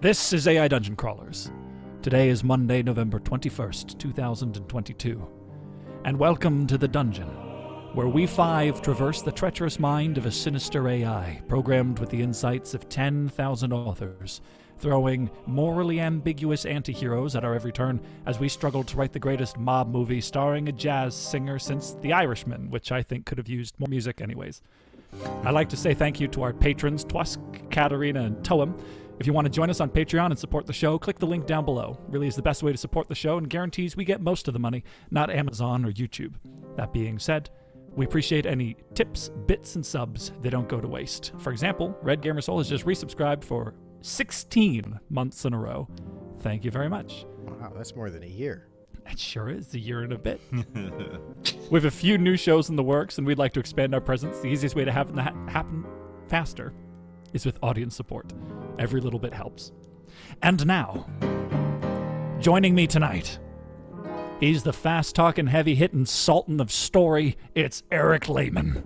This is AI Dungeon Crawlers. Today is Monday, November 21st, 2022. And welcome to the dungeon, where we five traverse the treacherous mind of a sinister AI, programmed with the insights of 10,000 authors, throwing morally ambiguous anti-heroes at our every turn as we struggle to write the greatest mob movie starring a jazz singer since The Irishman, which I think could have used more music anyways. I'd like to say thank you to our patrons, Twask, Katarina, and Toem. If you want to join us on Patreon and support the show, click the link down below. Really is the best way to support the show and guarantees we get most of the money, not Amazon or YouTube. That being said, we appreciate any tips, bits, and subs. They don't go to waste. For example, Red Gamer Soul has just resubscribed for 16 months in a row. Thank you very much. Wow, that's more than a year. It sure is, a year and a bit. We have a few new shows in the works, and we'd like to expand our presence. The easiest way to have that happen faster is with audience support. Every little bit helps. And now, joining me tonight, he's the fast-talking, heavy-hitting sultan of story. It's Eric Lehman.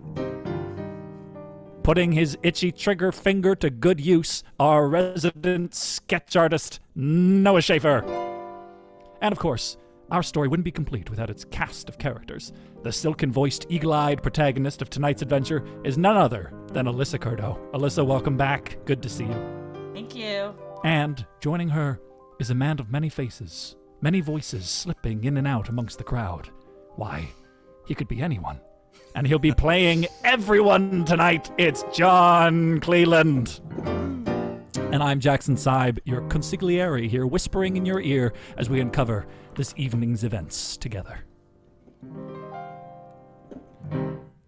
Putting his itchy trigger finger to good use, our resident sketch artist, Noah Schaefer. And of course, our story wouldn't be complete without its cast of characters. The silken-voiced, eagle-eyed protagonist of tonight's adventure is none other than Alyssa Curto. Alyssa, welcome back. Good to see you. Thank you. And joining her is a man of many faces, many voices slipping in and out amongst the crowd. Why, he could be anyone. And he'll be playing everyone tonight. It's John Cleland. And I'm Jackson Saib, your consigliere here, whispering in your ear as we uncover this evening's events together.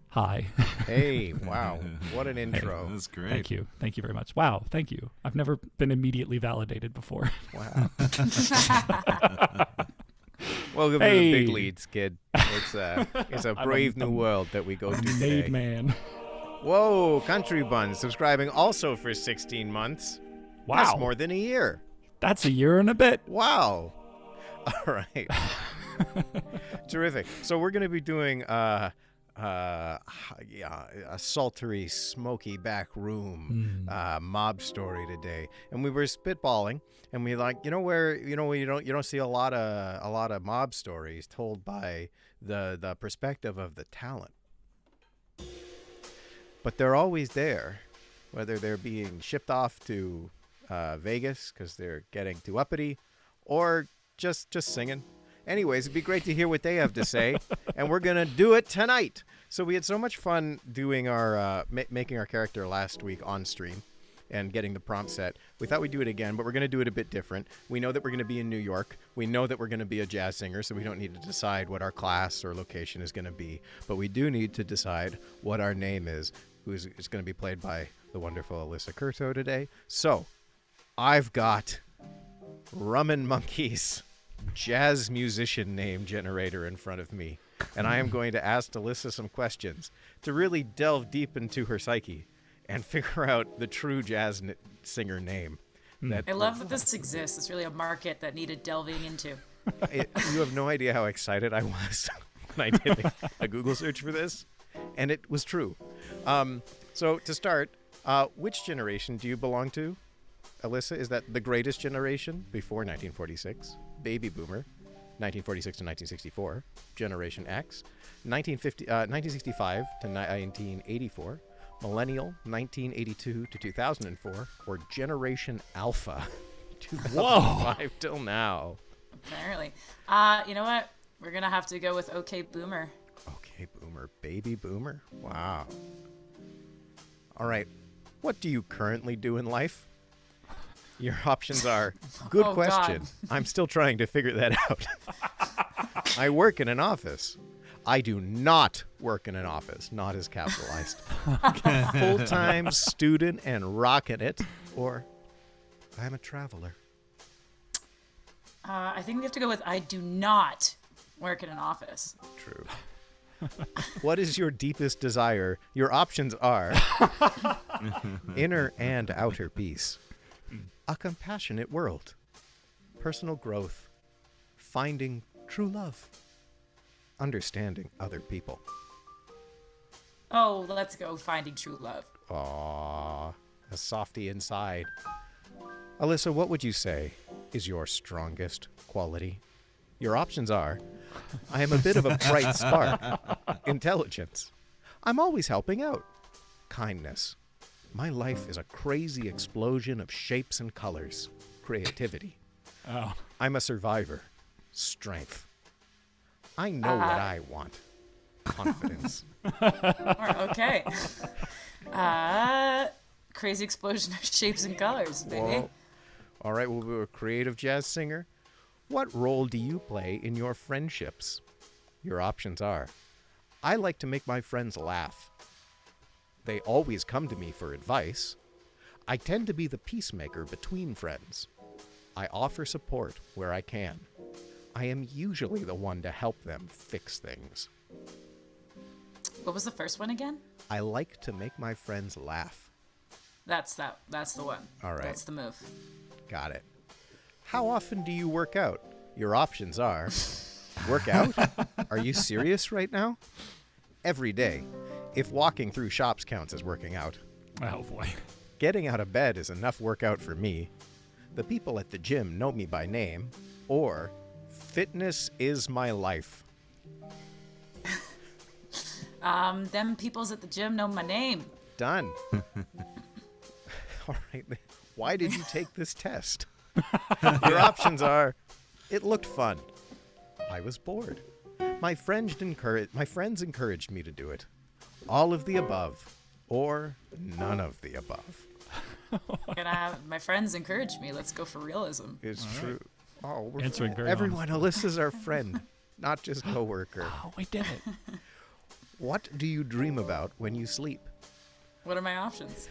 Hi. Hey, wow. What an intro. Hey, that's great. Thank you. Thank you very much. Wow, thank you. I've never been immediately validated before. Wow. Welcome to the big leads, kid. It's a brave new world that we go to today. Made man. Whoa, Country Bun subscribing also for 16 months. Wow. That's more than a year. That's a year and a bit. Wow. All right. Terrific. So we're going to be doing a sultry, smoky back room mob story today, and we were spitballing, and we you don't see a lot of mob stories told by the perspective of the talent, but they're always there, whether they're being shipped off to Vegas because they're getting too uppity, or just singing. Anyways, it'd be great to hear what they have to say, and we're going to do it tonight. So we had so much fun doing our making our character last week on stream and getting the prompt set. We thought we'd do it again, but we're going to do it a bit different. We know that we're going to be in New York. We know that we're going to be a jazz singer, so we don't need to decide what our class or location is going to be. But we do need to decide what our name is, who is going to be played by the wonderful Alyssa Curto today. So I've got Rum and Monkeys jazz musician name generator in front of me, and I am going to ask Alyssa some questions to really delve deep into her psyche and figure out the true jazz singer name. I love that this exists. It's really a market that needed delving into. You have no idea how excited I was when I did a Google search for this, and it was true. So to start, which generation do you belong to, Alyssa? Is that the greatest generation before 1946? Baby Boomer, 1946 to 1964, Generation X, 1965 to 1984, Millennial, 1982 to 2004, or Generation Alpha, 2005 till now. Apparently. You know what? We're going to have to go with OK Boomer. OK Boomer, Baby Boomer. Wow. All right. What do you currently do in life? Your options are, good question. God. I'm still trying to figure that out. I work in an office. I do not work in an office. Not as capitalized. Full-time student and rocking it. Or I'm a traveler. I think we have to go with I do not work in an office. True. What is your deepest desire? Your options are inner and outer peace. A compassionate world, personal growth, finding true love, understanding other people. Oh, let's go finding true love. Aww, a softie inside. Alyssa, what would you say is your strongest quality? Your options are: I am a bit of a bright spark. Intelligence. I'm always helping out. Kindness. My life is a crazy explosion of shapes and colors. Creativity. Oh. I'm a survivor. Strength. I know what I want. Confidence. Okay. Crazy explosion of shapes and colors, baby. Whoa. All right, we'll be a creative jazz singer. What role do you play in your friendships? Your options are: I like to make my friends laugh. They always come to me for advice. I tend to be the peacemaker between friends. I offer support where I can. I am usually the one to help them fix things. What was the first one again? I like to make my friends laugh. That's the one. All right. That's the move. Got it. How often do you work out? Your options are: work out? Are you serious right now? Every day. If walking through shops counts as working out. Oh, boy. Getting out of bed is enough workout for me. The people at the gym know me by name. Or fitness is my life. Them peoples at the gym know my name. Done. All right. Why did you take this test? Your options are: it looked fun. I was bored. My friends encouraged me to do it. All of the above, or none of the above. My friends encouraged me. Let's go for realism. It's true. Oh, we're Answering very everyone. Alyssa's our friend, not just coworker. Oh, we did it. What do you dream about when you sleep? What are my options?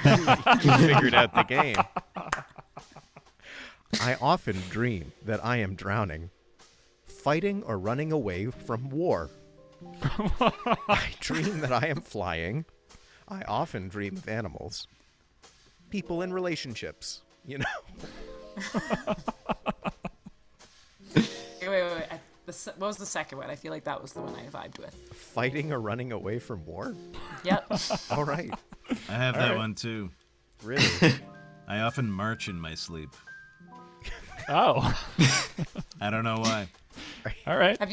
You figured out the game. I often dream that I am drowning, fighting or running away from war. I dream that I am flying. I often dream of animals. People in relationships, you know. Wait. What was the second one? I feel like that was the one I vibed with. Fighting or running away from war? Yep. All right. I have that one too. Really? I often march in my sleep. Oh. I don't know why. All right. Have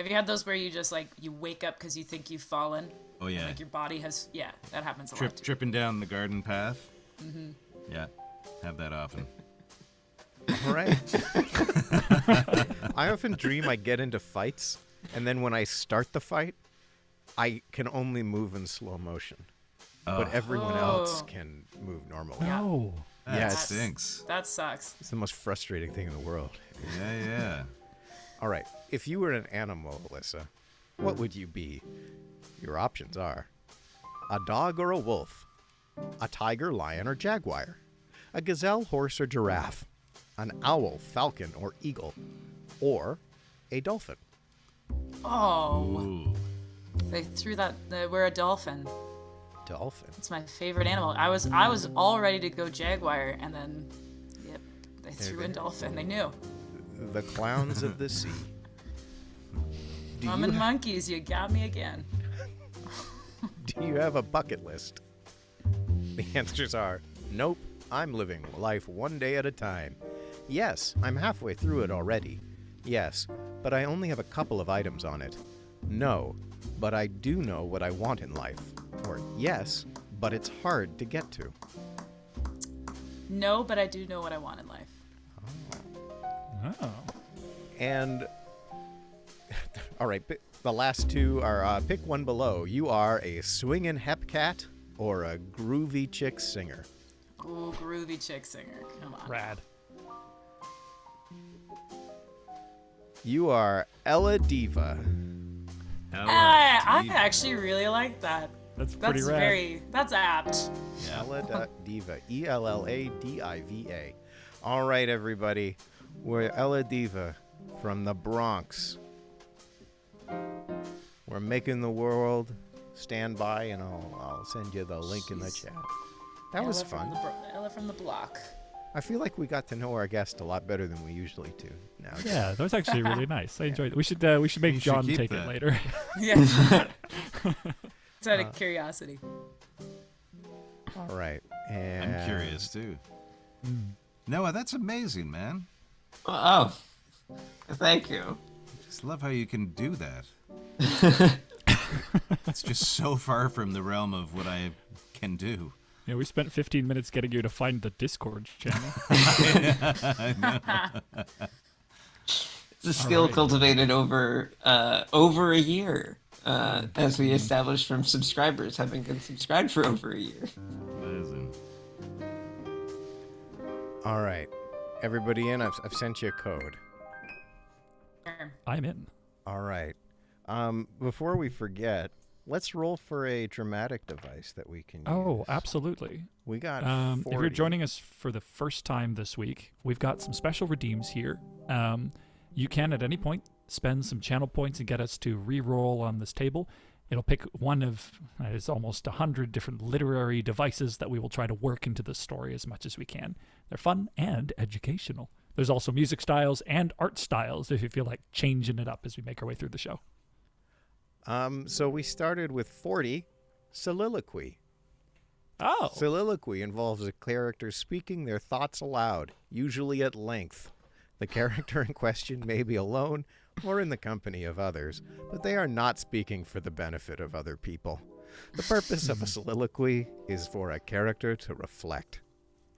you had those where you just like you wake up because you think you've fallen? Oh yeah. Like your body has. Yeah, that happens a lot. Too. Tripping down the garden path. Mm-hmm. Yeah, have that often. All right. I often dream I get into fights, and then when I start the fight, I can only move in slow motion. But everyone else can move normally. No. That stinks. That sucks. It's the most frustrating thing in the world. Yeah. All right. If you were an animal, Alyssa, what would you be? Your options are: a dog or a wolf, a tiger, lion, or jaguar, a gazelle, horse, or giraffe, an owl, falcon, or eagle, or a dolphin. Oh. Ooh. They threw that. We're a dolphin. Dolphin? It's my favorite animal. I was all ready to go jaguar, and then, yep, they threw in dolphin. They knew. The clowns of the sea. Mom and monkeys, you got me again. Do you have a bucket list? The answers are: nope, I'm living life one day at a time. Yes, I'm halfway through it already. Yes, but I only have a couple of items on it. No, but I do know what I want in life. Or yes, but it's hard to get to. No, but I do know what I want in life. Oh. And, all right, the last two are pick one below. You are a swingin' hep cat or a groovy chick singer. Ooh, groovy chick singer. Come on. Rad. You are Ella Diva. I actually really like that. That's pretty rad. That's apt. Ella Diva. ELLADIVA. All right, everybody. We're Ella Diva from the Bronx. We're making the world. Stand by, and I'll send you the link in the chat. That was fun. Ella from the block. I feel like we got to know our guest a lot better than we usually do. Now, Yeah, that was actually really nice. I enjoyed it. We should make You should John keep take that. it later. Yeah. It's out of curiosity. All right. And I'm curious too. Noah, that's amazing, man. Oh, thank you. Just love how you can do that. It's just so far from the realm of what I can do. Yeah, we spent 15 minutes getting you to find the Discord channel. It's a skill cultivated over a year, as we established from subscribers having been subscribed for over a year. Amazing. All right. Everybody in? I've sent you a code. I'm in. All right. Before we forget, let's roll for a dramatic device that we can use. Oh, absolutely. We got 40. If you're joining us for the first time this week, we've got some special redeems here. You can, at any point, spend some channel points and get us to re-roll on this table. It'll pick one of, it's almost 100 different literary devices that we will try to work into the story as much as we can. They're fun and educational. There's also music styles and art styles if you feel like changing it up as we make our way through the show. So we started with 40, soliloquy. Oh. Soliloquy involves a character speaking their thoughts aloud, usually at length. The character in question may be alone or in the company of others, but they are not speaking for the benefit of other people. The purpose of a soliloquy is for a character to reflect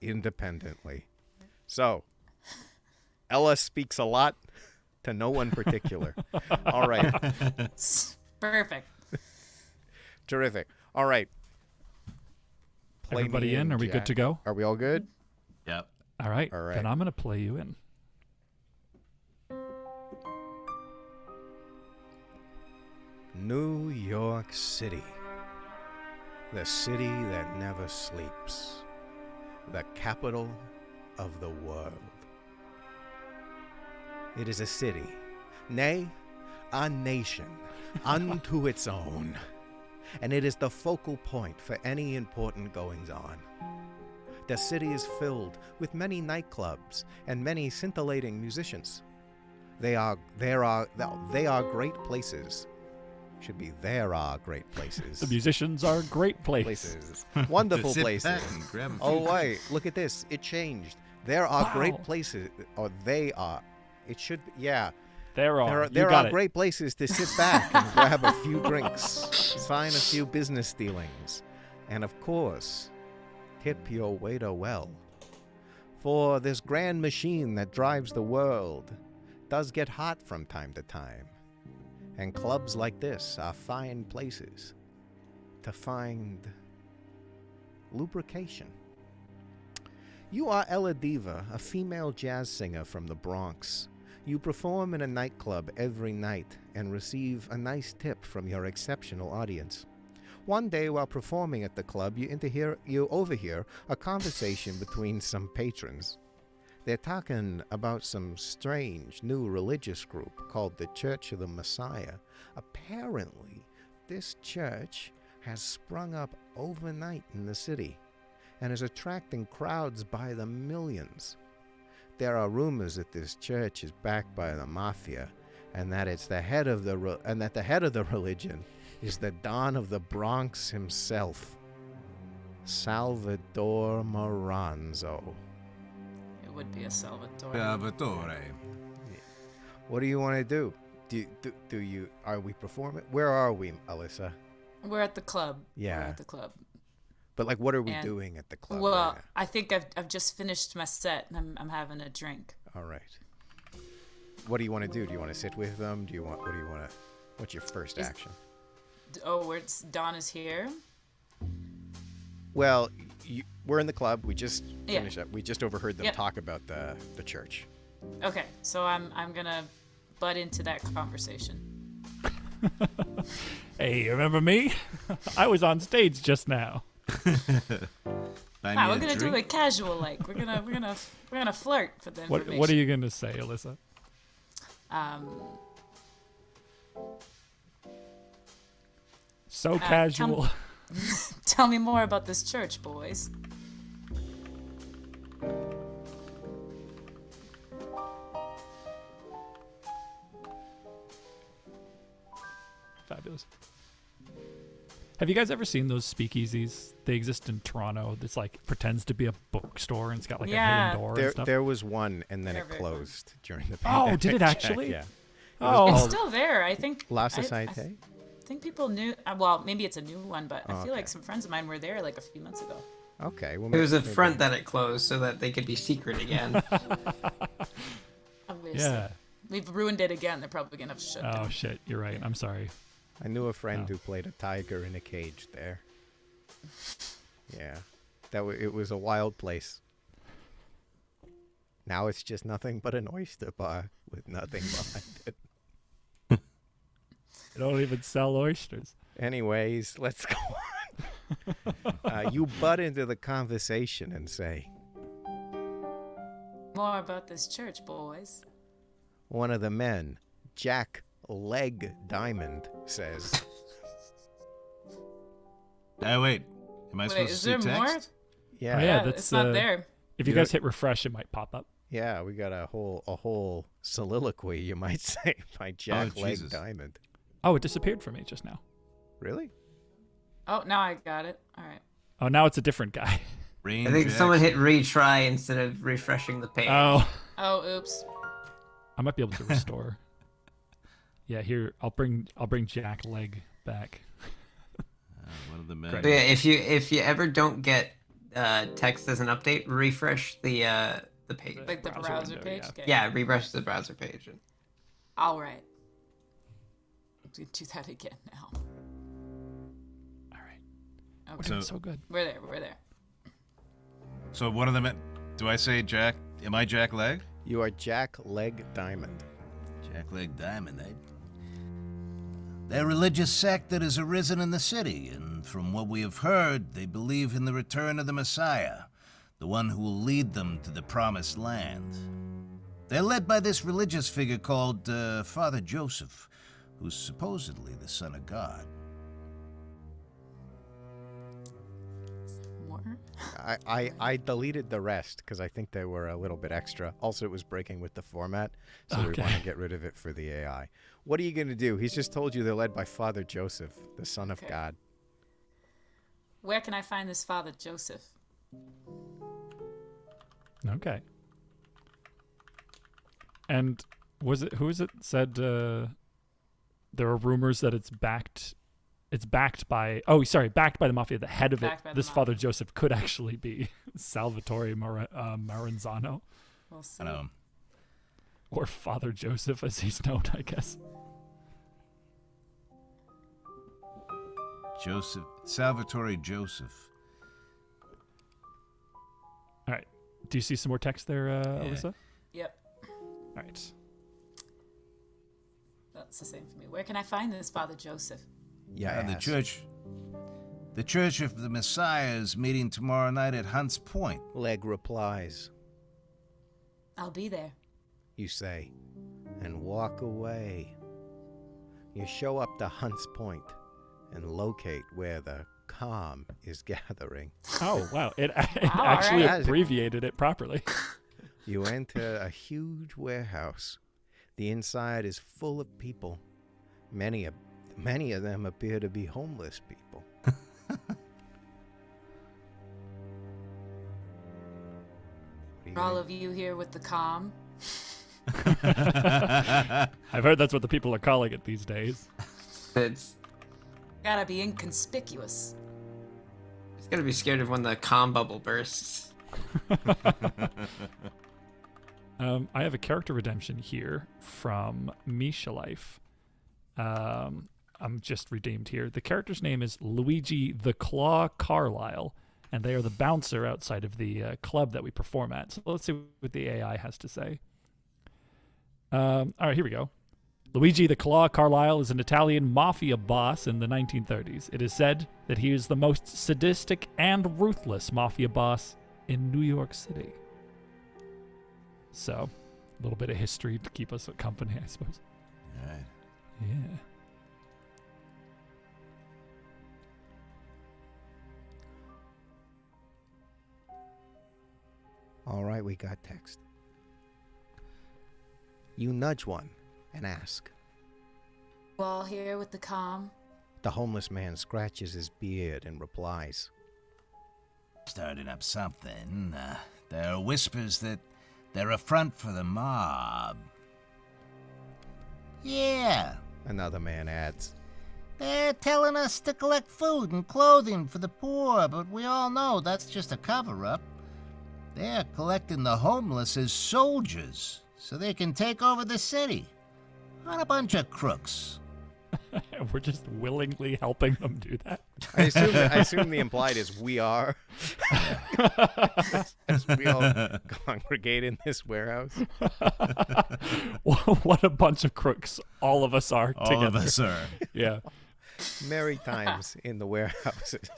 independently. So, Ella speaks a lot to no one particular. All right. Perfect. Terrific. All right. Play Everybody me in? Are we Jack. good to go? Are we all good? Yep. All right. All Then right. I'm going to play you in. New York City. The city that never sleeps. The capital of the world. It is a city, nay, a nation, unto its own. And it is the focal point for any important goings-on. The city is filled with many nightclubs and many scintillating musicians. They are great places. Should be there are great places. The musicians are great places. Wonderful To sit places. back and grab a Oh, few wait. Look at this. It changed. There are Wow. great places. Or they are. It should be. Yeah. There are. There you got are it. great places to sit back and grab a few drinks, sign a few business dealings, and of course, tip your waiter well. For this grand machine that drives the world does get hot from time to time. And clubs like this are fine places to find lubrication. You are Ella Diva, a female jazz singer from the Bronx. You perform in a nightclub every night and receive a nice tip from your exceptional audience. One day while performing at the club, you overhear a conversation between some patrons. They're talking about some strange new religious group called the Church of the Messiah. Apparently, this church has sprung up overnight in the city and is attracting crowds by the millions. There are rumors that this church is backed by the mafia, and that it's the head of the religion is the Don of the Bronx himself, Salvatore Maranzo. It would be a Salvatore. Salvatore. What do you want to do? Do you are we performing? Where are we, Alyssa? We're at the club. Yeah. We're at the club. But like, what are we And- doing at the club? Well, right I think I've just finished my set and I'm having a drink. now? All right. What do you want to do? Do you want to sit with them? What do you want to? What's your first action? Don is here. Well, we're in the club. We just Yeah. finished up. We just overheard them Yep. talk about the church. Okay, so I'm gonna butt into that conversation. Hey, remember me? I was on stage just now. Buy Wow, me we're a gonna do drink? it casual, like we're gonna flirt for the information. What are you going to say, Alyssa? So casual. Tell me more about this church, boys. Fabulous. Have you guys ever seen those speakeasies? They exist in Toronto. It's like pretends to be a bookstore and it's got like a hidden door and stuff. There was one, and then They're it very fun. closed during the pandemic. Oh, did it actually? Yeah. Oh, It's called still there. I think. La I Société? think people knew. Well, maybe it's a new one, but I Oh, feel like okay. some friends of mine were there like a few months ago. Okay. Well, It was a maybe- front that it closed so that they could be secret again. Obviously. yeah. We've ruined it again. They're probably gonna have to shut Oh down. shit, you're right. I'm sorry. I knew a friend Oh. who played a tiger in a cage there. Yeah. It was a wild place. Now it's just nothing but an oyster bar with nothing behind it. They don't even sell oysters. Anyways, let's go on. You butt into the conversation and say, More about this church, boys. one of the men, Jack Leg Diamond, says, Wait. Am I Wait, supposed is to there see more? text? yeah, yeah, yeah, that's, it's not uh, there. If you You guys hit refresh, it might pop up. we got a whole soliloquy, you might say, by Jack Leg Jesus. Diamond. Oh, it disappeared for me just now. Really? Oh, now I got it. All right. Oh, now it's a different guy. Rain I think Jackson. someone hit retry instead of refreshing the page. Oh, Oh, oops. I might be able to restore. Yeah, here I'll bring Jack Leg back. One of the men. Great. But yeah, if you ever don't get text as an update, refresh the page. Like the Browser browser window, page. yeah. Okay. Yeah, refresh the browser page. All right. We do that again now. All right, we're Okay. doing so good. We're there. We're there. So one of the men. Do I say Jack? Am I Jack Leg? You are Jack Leg Diamond. Jack Leg Diamond, eh? They're a religious sect that has arisen in the city, and from what we have heard, they believe in the return of the Messiah, the one who will lead them to the promised land. They're led by this religious figure called Father Joseph, who's supposedly the son of God. More? I deleted the rest because I think they were a little bit extra. Also, it was breaking with the format, so we Okay. want to get rid of it for the AI. What are you going to do? He's just told you they're led by Father Joseph, the son of Okay. God. Where can I find this Father Joseph? Okay. And who is it said there are rumors that it's backed by backed by the mafia. The head of it, Backed by the this mafia. Father Joseph, could actually be Salvatore Maranzano, We'll see. I know. or Father Joseph as he's known, I guess. Joseph, Salvatore Joseph. All right. Do you see some more text there, Alyssa? Yep. All right. That's the same for me. Where can I find this Father Joseph? Yeah, The Church of the Messiah is meeting tomorrow night at Hunts Point. Leg replies, I'll be there. you say, and walk away. You show up to Hunts Point and locate where the calm is gathering. Oh, wow. It Wow, actually alright. abbreviated it properly. You enter a huge warehouse. The inside is full of people. Many of them appear to be homeless people. Are all of you here with the calm? I've heard that's what the people are calling it these days. It's Gotta be inconspicuous. gotta be scared of when the calm bubble bursts. I have a character redemption here from Misha Life. I'm just redeemed here. The character's name is Luigi the Claw Carlisle, and they are the bouncer outside of the club that we perform at. So let's see what the AI has to say. All right, here we go. Luigi the Claw Carlisle is an Italian mafia boss in the 1930s. It is said that he is the most sadistic and ruthless mafia boss in New York City. So, a little bit of history to keep us company, I suppose. All right. Yeah. All right, we got text. You nudge one and ask, You all here with the calm? The homeless man scratches his beard and replies. Starting up something. There are whispers that they're a front for the mob. Yeah. Another man adds. They're telling us to collect food and clothing for the poor, but we all know that's just a cover-up. They're collecting the homeless as soldiers so they can take over the city. What a bunch of crooks. We're just willingly helping them do that. I assume the implied is we are. as we all congregate in this warehouse. What a bunch of crooks all of us are together. All of us are. Yeah. Merry times in the warehouses.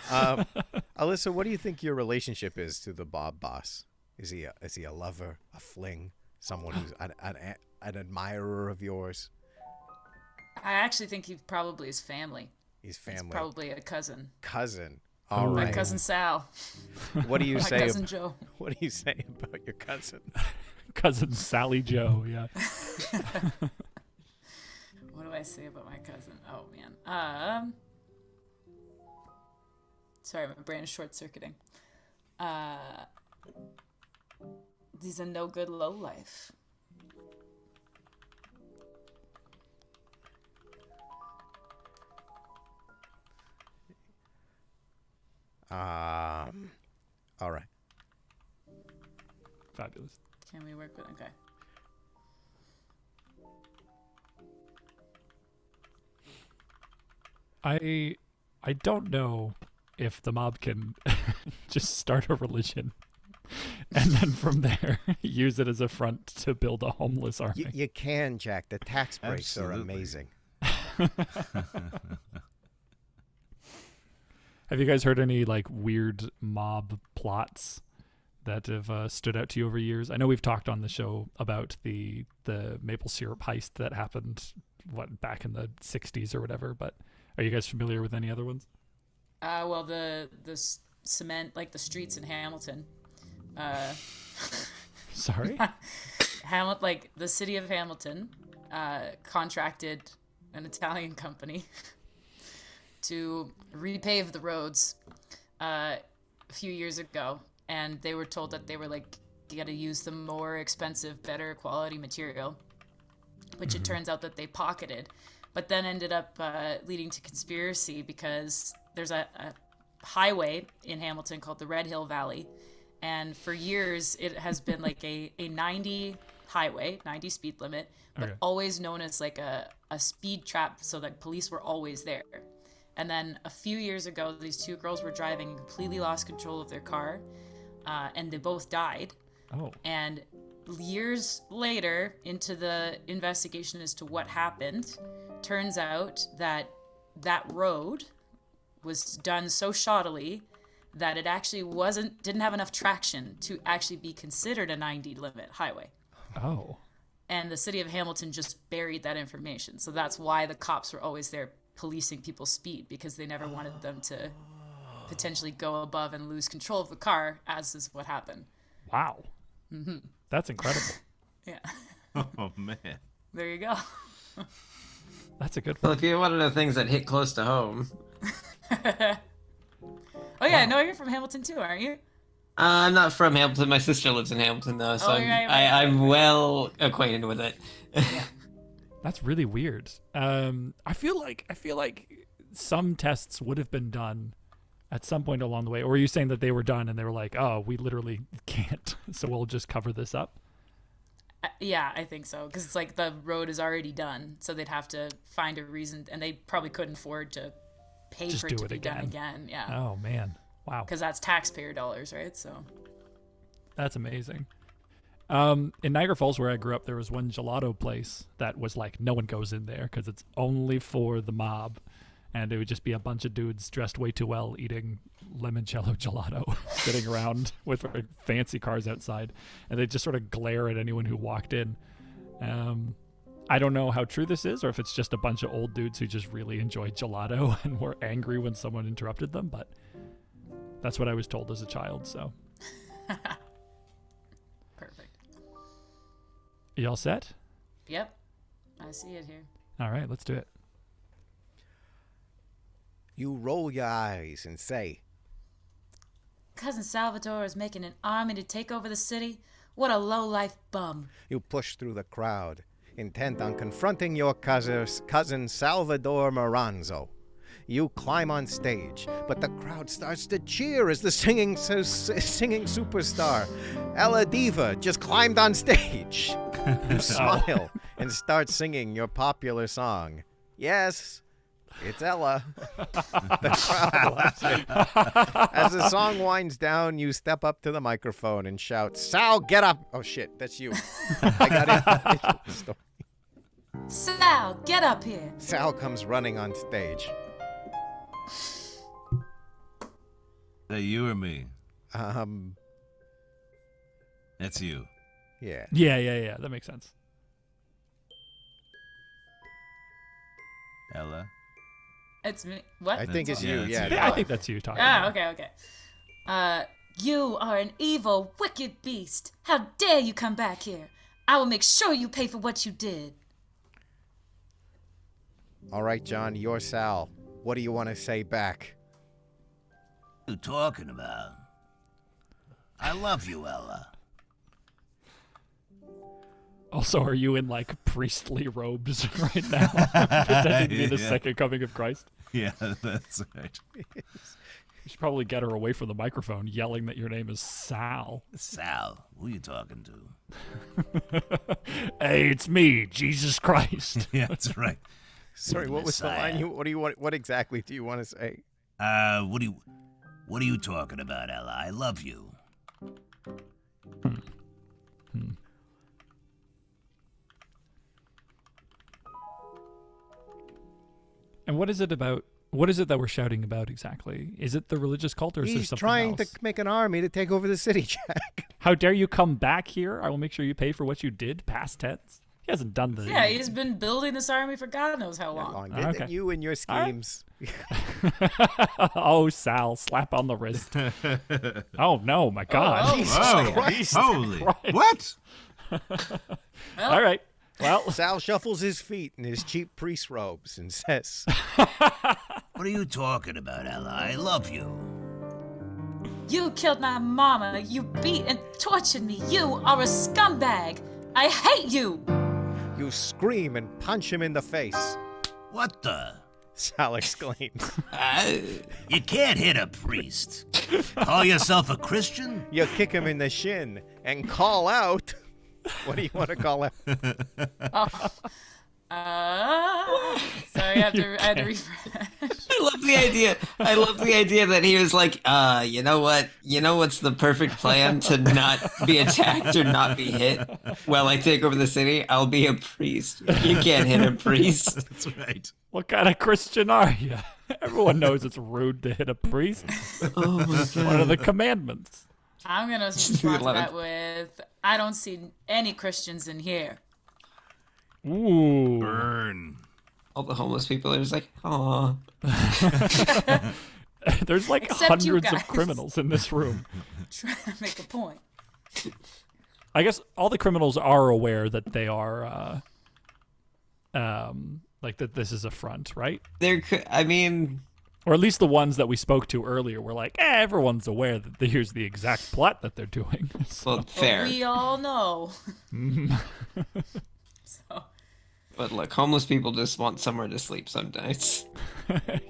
Alyssa, what do you think your relationship is to the Bob boss? Is he a lover, a fling, someone who's an admirer of yours? I actually think he probably is family. He's family. He's probably a cousin. Cousin. All Ooh. right. My cousin Sal. What do you My say? cousin Joe. What do you say about your cousin? Cousin Sally Joe, yeah. What do I say about my cousin? Oh man. Sorry, my brain is short-circuiting. He's a no good lowlife. All right. Fabulous. Can we work with? Okay. I don't know if the mob can just start a religion and then from there use it as a front to build a homeless army. You can, Jack. The tax breaks are Absolutely. amazing. Have you guys heard any like weird mob plots that have stood out to you over years? I know we've talked on the show about the maple syrup heist that happened back in the 60s or whatever, but are you guys familiar with any other ones? Well, the cement, like the streets in Hamilton. Sorry? Like the city of Hamilton contracted an Italian company to repave the roads a few years ago, and they were told that they were like, you got to use the more expensive, better quality material, which it turns out that they pocketed, but then ended up leading to conspiracy because there's a highway in Hamilton called the Red Hill Valley, and for years it has been like a 90 highway, 90 speed limit, but Okay. always known as like a speed trap, so that police were always there. And then a few years ago, these two girls were driving and completely lost control of their car, and they both died. Oh. And years later, into the investigation as to what happened, turns out that that road was done so shoddily that it actually didn't have enough traction to actually be considered a 90 limit highway. Oh. And the city of Hamilton just buried that information. So that's why the cops were always there policing people's speed, because they never wanted them to potentially go above and lose control of the car, as is what happened. Wow. Mm-hmm. That's incredible. Yeah. Oh, man. There you go. That's a good Well, one. if you want to know things that hit close to home, Oh yeah, I know you're from Hamilton too, aren't you? I'm not from Hamilton. My sister lives in Hamilton, though, so Oh, right. I'm well acquainted with it. That's really weird. I feel like some tests would have been done at some point along the way. Or are you saying that they were done and they were like, oh, we literally can't, so we'll just cover this up? Yeah, I think so, because it's like the road is already done, so they'd have to find a reason, and they probably couldn't afford to pay Just for do it to it be done again. again. Yeah, Oh, man. Wow. because that's taxpayer dollars, right? So That's amazing. In Niagara Falls, where I grew up, there was one gelato place that was like, no one goes in there because it's only for the mob. And it would just be a bunch of dudes dressed way too well eating limoncello gelato, sitting around with very fancy cars outside. And they just sort of glare at anyone who walked in. I don't know how true this is, or if it's just a bunch of old dudes who just really enjoy gelato and were angry when someone interrupted them, but that's what I was told as a child, so. perfect. You all set? Yep, I see it here. All right, let's do it. You roll your eyes and say, Cousin Salvador is making an army to take over the city? What a low-life bum. you push through the crowd, intent on confronting your cousin Salvador Moranzo. You climb on stage, but the crowd starts to cheer as the singing superstar, Ella Diva, just climbed on stage. You smile and start singing your popular song. Yes, it's Ella. The crowd loves it. As the song winds down, you step up to the microphone and shout, Sal, get up. Oh, shit, that's you. I got it. Sal, get up here. Sal comes running on stage. That you or me? Um, That's you. yeah. Yeah. That makes sense. Ella? It's me. What? I think it's Yeah, you. it's Yeah. you. Yeah, I think that's you talking. Ah, about. okay. You are an evil, wicked beast. How dare you come back here? I will make sure you pay for what you did. All right, John, you're Sal. What do you want to say back? What are you talking about? I love you, Ella. Also, are you in like priestly robes right now, pretending to be the Yeah. second coming of Christ? Yeah, that's right. You should probably get her away from the microphone, yelling that your name is Sal. Sal, who are you talking to? Hey, it's me, Jesus Christ. Yeah, that's right. Sorry, what was the Messiah. line? What do you want? What exactly do you want to say? What are you talking about, Ella? I love you. And what is it about? What is it that we're shouting about exactly? Is it the religious cult, or is there He's something trying else? to make an army to take over the city, Jack. How dare you come back here? I will make sure you pay for what you did. Past tense. He hasn't done the. Yeah, he's been building this army for God knows how long. Get Okay. you and your schemes. Oh, Sal, slap on the wrist. Oh no, my God. oh. Holy. Christ. What? All right. Well, Sal shuffles his feet in his cheap priest robes and says, What are you talking about, Ella? I love you. You killed my mama. You beat and tortured me. You are a scumbag. I hate you. You scream and punch him in the face. What the? Sal exclaims. You can't hit a priest. Call yourself a Christian? You kick him in the shin and call out. What do you want to call out? Sorry, I had to refresh. I love the idea that he was like, you know what? You know what's the perfect plan to not be attacked or not be hit? While I take over the city, I'll be a priest. You can't hit a priest. That's right. what kind of Christian are you? Everyone knows it's rude to hit a priest. Oh my It's one of the commandments. I'm going to respond to Love it. that with, I don't see any Christians in here. Ooh. Burn. All the homeless people are just like, aw. There's like Except you hundreds of guys. criminals in this room. Trying to make a point. I guess all the criminals are aware that they are, like that this is a front, right? I mean, Or at least the ones that we spoke to earlier were like, everyone's aware that here's the exact plot that they're doing. So, well, fair. We all know. So, But look, homeless people just want somewhere to sleep some nights.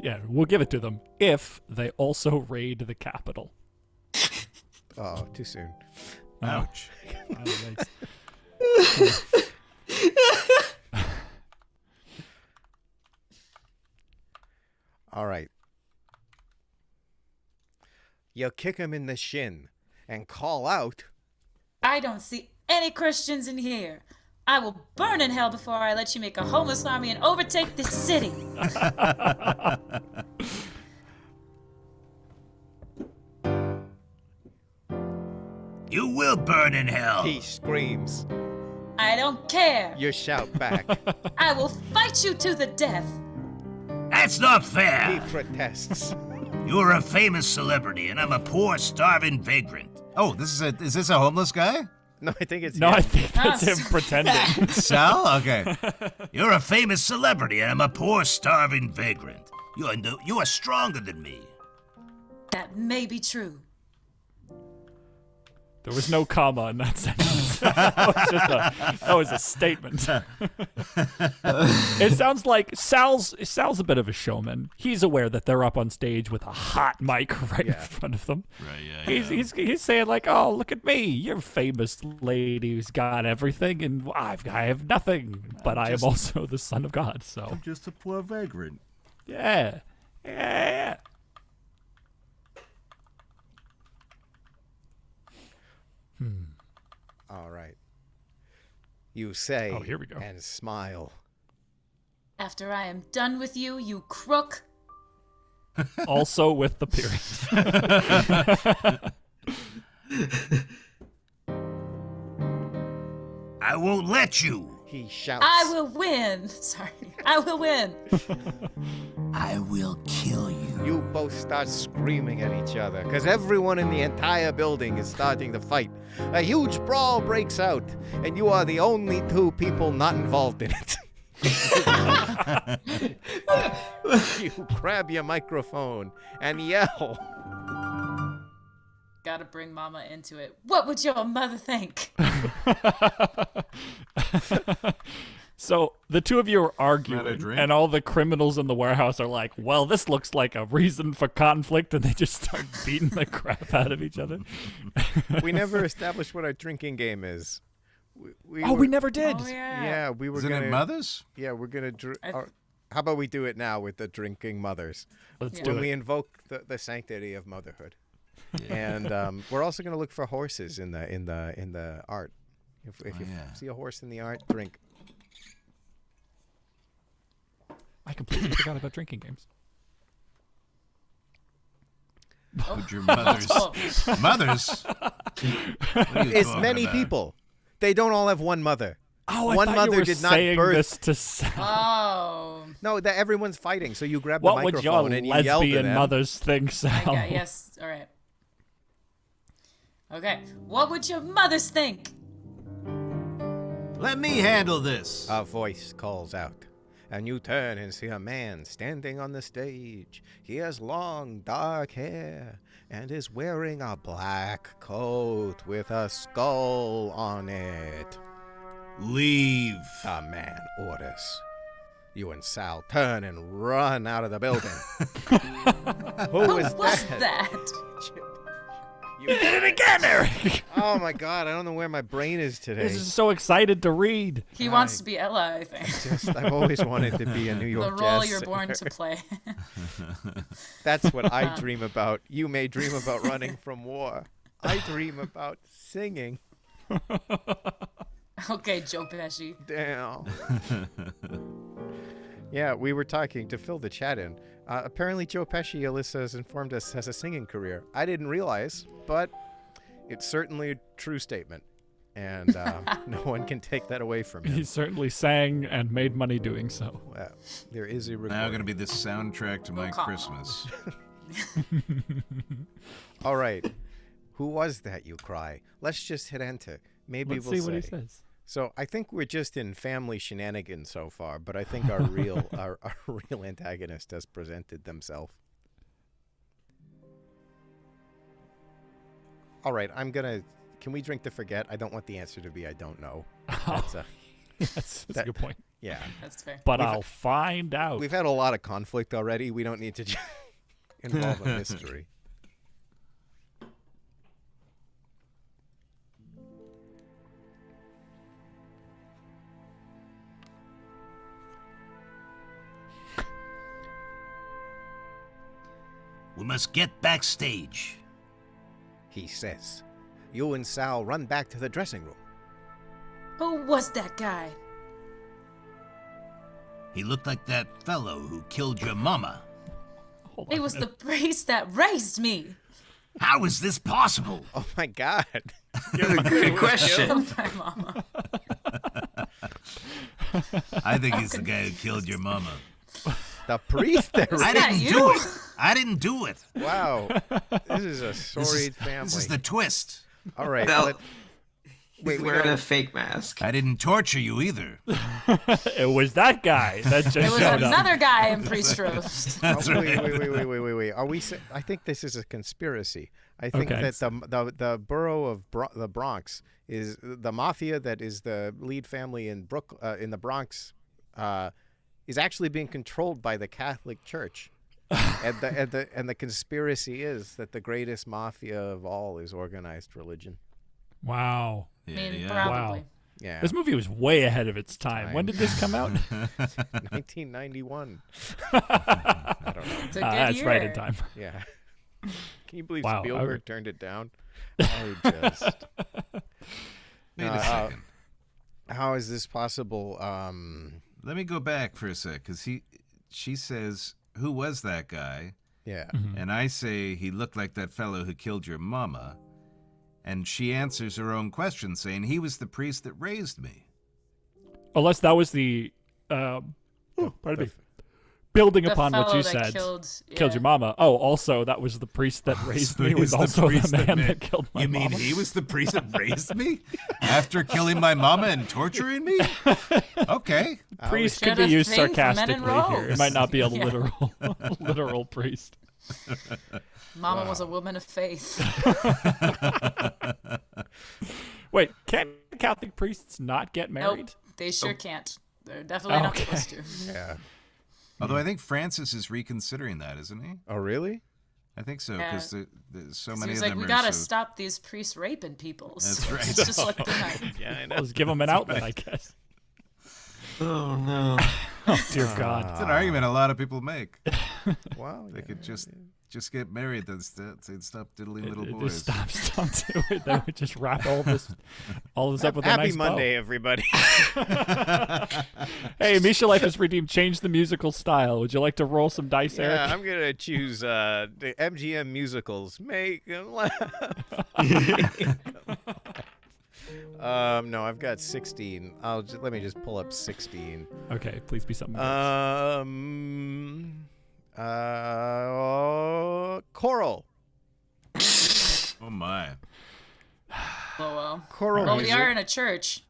yeah, we'll give it to them if they also raid the Capitol. Oh, too soon. Ouch. Oh, yikes. All right. You kick him in the shin and call out. I don't see any Christians in here. I will burn in hell before I let you make a homeless army and overtake this city. You will burn in hell. He screams. I don't care. You shout back. I will fight you to the death. That's not He fair. protests. You're a famous celebrity, and I'm a poor, starving vagrant. Oh, is this a homeless guy? No, I think it's No, him. I think that's him Us. pretending. Sal? Okay. You're a famous celebrity, and I'm a poor, starving vagrant. You are stronger than me. That may be true. There was no comma in that sentence. that was a statement. It sounds like Sal's a bit of a showman. He's aware that they're up on stage with a hot mic right in front of them. Right, yeah. He's saying like, "Oh, look at me! You're a famous lady who's got everything, and I have nothing. But I am also the son of God." So I'm just a poor vagrant. yeah. All right. You say Oh, here we go. and smile. After I am done with you, you crook. Also with the period. I won't let you. He shouts. I will win. Sorry. I will win. I will kill you. You both start screaming at each other because everyone in the entire building is starting to fight. A huge brawl breaks out, and you are the only two people not involved in it. You grab your microphone and yell. Gotta bring Mama into it. What would your mother think? So the two of you are Not a arguing, drink? and all the criminals in the warehouse are like, "Well, this looks like a reason for conflict," and they just start beating the crap out of each other. We never established what our drinking game is. We We never did. Oh, yeah. Yeah, we were Isn't gonna. it mothers? Yeah, we're gonna. I- How about we do it now with the drinking mothers? Let's Yeah. do When we it. invoke the sanctity of motherhood, and we're also gonna look for horses in the art. If you yeah. see a horse in the art, drink. I completely forgot about drinking games. Would your mothers? Oh, Mothers? What are you It's talking many about? people. They don't all have one mother. Oh, I One thought mother you were did not saying birth- this to Sal. oh. No, everyone's fighting. So you grab What the would your microphone and you yell to lesbian them. mothers think, Sal? Yeah, yes. All right. Okay. What would your mothers think? Let me handle this. A voice calls out, and you turn and see a man standing on the stage. He has long, dark hair and is wearing a black coat with a skull on it. Leave. A man orders. You and Sal turn and run out of the building. Who is was that? that? You Did it again, Eric! Oh my god, I don't know where my brain is today. He's just so excited to read. He wants to be Ella, I think. I've always wanted to be a New The York role jazz you're born singer. to play. That's what I dream about. You may dream about running from war. I dream about singing. Okay, Joe Pesci. Damn. Yeah, we were talking to fill the chat in. Apparently, Joe Pesci, Alyssa has informed us, has a singing career. I didn't realize, but it's certainly a true statement. And no one can take that away from He him. certainly sang and made money doing so. There is a recording. Now going to be the soundtrack to my come on. Christmas. All right. Who was that, you cry? Let's just hit enter. Maybe Let's we'll see what he say. says. So I think we're just in family shenanigans so far, but I think our real our real antagonist has presented themselves. All right, can we drink to forget? I don't want the answer to be I don't know. That's Yes, that's a good point. yeah. That's fair. But I'll find out. We've had a lot of conflict already. We don't need to involve a mystery. We must get backstage. He says. You and Sal run back to the dressing room. Who was that guy? He looked like that fellow who killed your mama. Hold on It a was the minute. priest that raised me. How is this possible? Oh my god. Good question. My mama. I think he's the guy who killed your mama. The priest that I that didn't you? do it. I didn't do it. Wow. This is a storied family. This is the twist. All right. Well, He's wearing a fake mask. I didn't torture you either. It was that guy that just It was showed up. another guy in priest robes. Wait. Are we? I think this is a conspiracy. I think Okay. that the borough of the Bronx is the mafia that is the lead family in in the Bronx, is actually being controlled by the Catholic Church, and the conspiracy is that the greatest mafia of all is organized religion. Wow. I mean, Yeah. probably. Wow. Yeah, This movie was way ahead of its time. When did this come out? 1991. It's a good That's year. right in time. Yeah. Can you believe Wow, Spielberg turned it down? I just. Wait a second. How is this possible? Let me go back for a sec, because she says, "Who was that guy?" Yeah. And I say he looked like that fellow who killed your mama. And she answers her own question, saying he was the priest that raised me. Unless that was the, pardon me, building The upon what fellow you that said. killed Your mama. Oh, also, that was the priest that raised So me. Was he's the also the priest man that that killed my You mama. mean he was the priest that raised me? After killing my mama and torturing me? Okay. Priest Should could be have used thing for men in sarcastically here. It robes. might not be a Yeah. literal priest. Mama was a woman of faith. Wait, can Catholic priests not get Nope, married? they sure can't. They're definitely not Okay. supposed to. Yeah. Although I think Francis is reconsidering that, isn't he? Oh, really? I think so, because there's so He many was of like, them we are gotta so... stop these priests raping people. That's So right. let's just let them out. Yeah, I know. Let's give them an outlet, I guess. Oh no. Oh, dear God. It's an argument a lot of people make. Wow. They could just get married, they'd stop diddling little It boys. just stop to it. They would just wrap all this up with a Happy nice bow. Monday, everybody. Hey, Misha Life is Redeemed. Change the musical style. Would you like to roll some dice, Yeah, Eric? I'm gonna choose the MGM musicals. Make 'em laugh. No, I've got 16. Let me just pull up 16. Okay, please be something. Choral. Oh my. Oh well. Choral Well, we music. are in a church.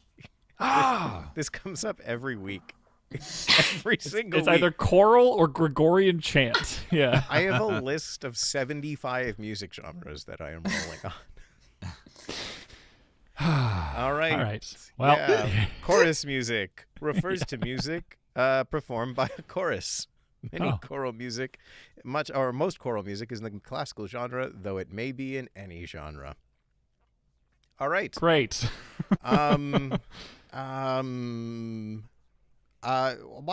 This comes up every week. Every single It's week. either choral or Gregorian chant. Yeah. I have a list of 75 music genres that I am rolling on. All right. All right. Well, Yeah. Chorus music refers to music performed by a chorus. Many Oh. choral music, most choral music is in the classical genre, though it may be in any genre. All right. great. Why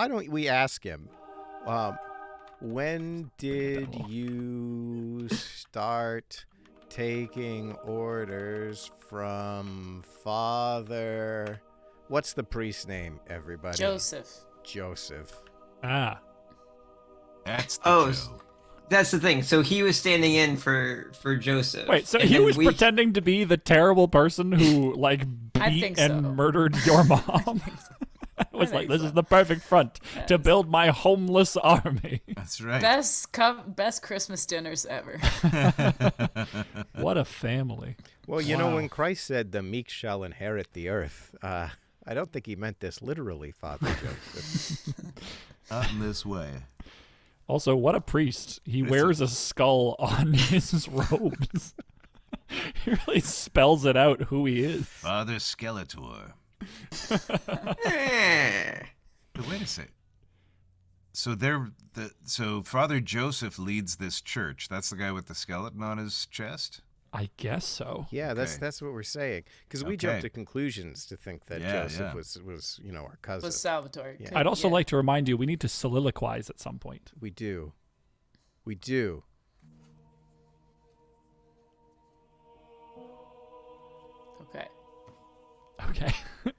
don't we ask him? When did you start taking orders from Father? What's the priest's name, everybody? Joseph. Joseph. Ah. That's the Oh, joke. That's the thing. So he was standing in for Joseph. Wait, so and he then was pretending to be the terrible person who, like, I beat think and so. murdered your mom? It was like, think this so. is the perfect front to build my homeless army. That's right. Best Christmas dinners ever. What a family. Well, you know, Wow. when Christ said the meek shall inherit the earth, I don't think he meant this literally, Father Joseph. Not in this way. Also, what a priest. He wears a skull on his robes. He really spells it out who he is. Father Skeletor. Eh. But wait a sec. So so Father Joseph leads this church. That's the guy with the skeleton on his chest? I guess so. Yeah, Okay. that's what we're saying. Because we jumped Okay. to conclusions to think that Yeah, Joseph yeah. was our cousin. Was Salvatore. Yeah. I'd also like to remind you, we need to soliloquize at some point. We do. We do. Okay. Okay.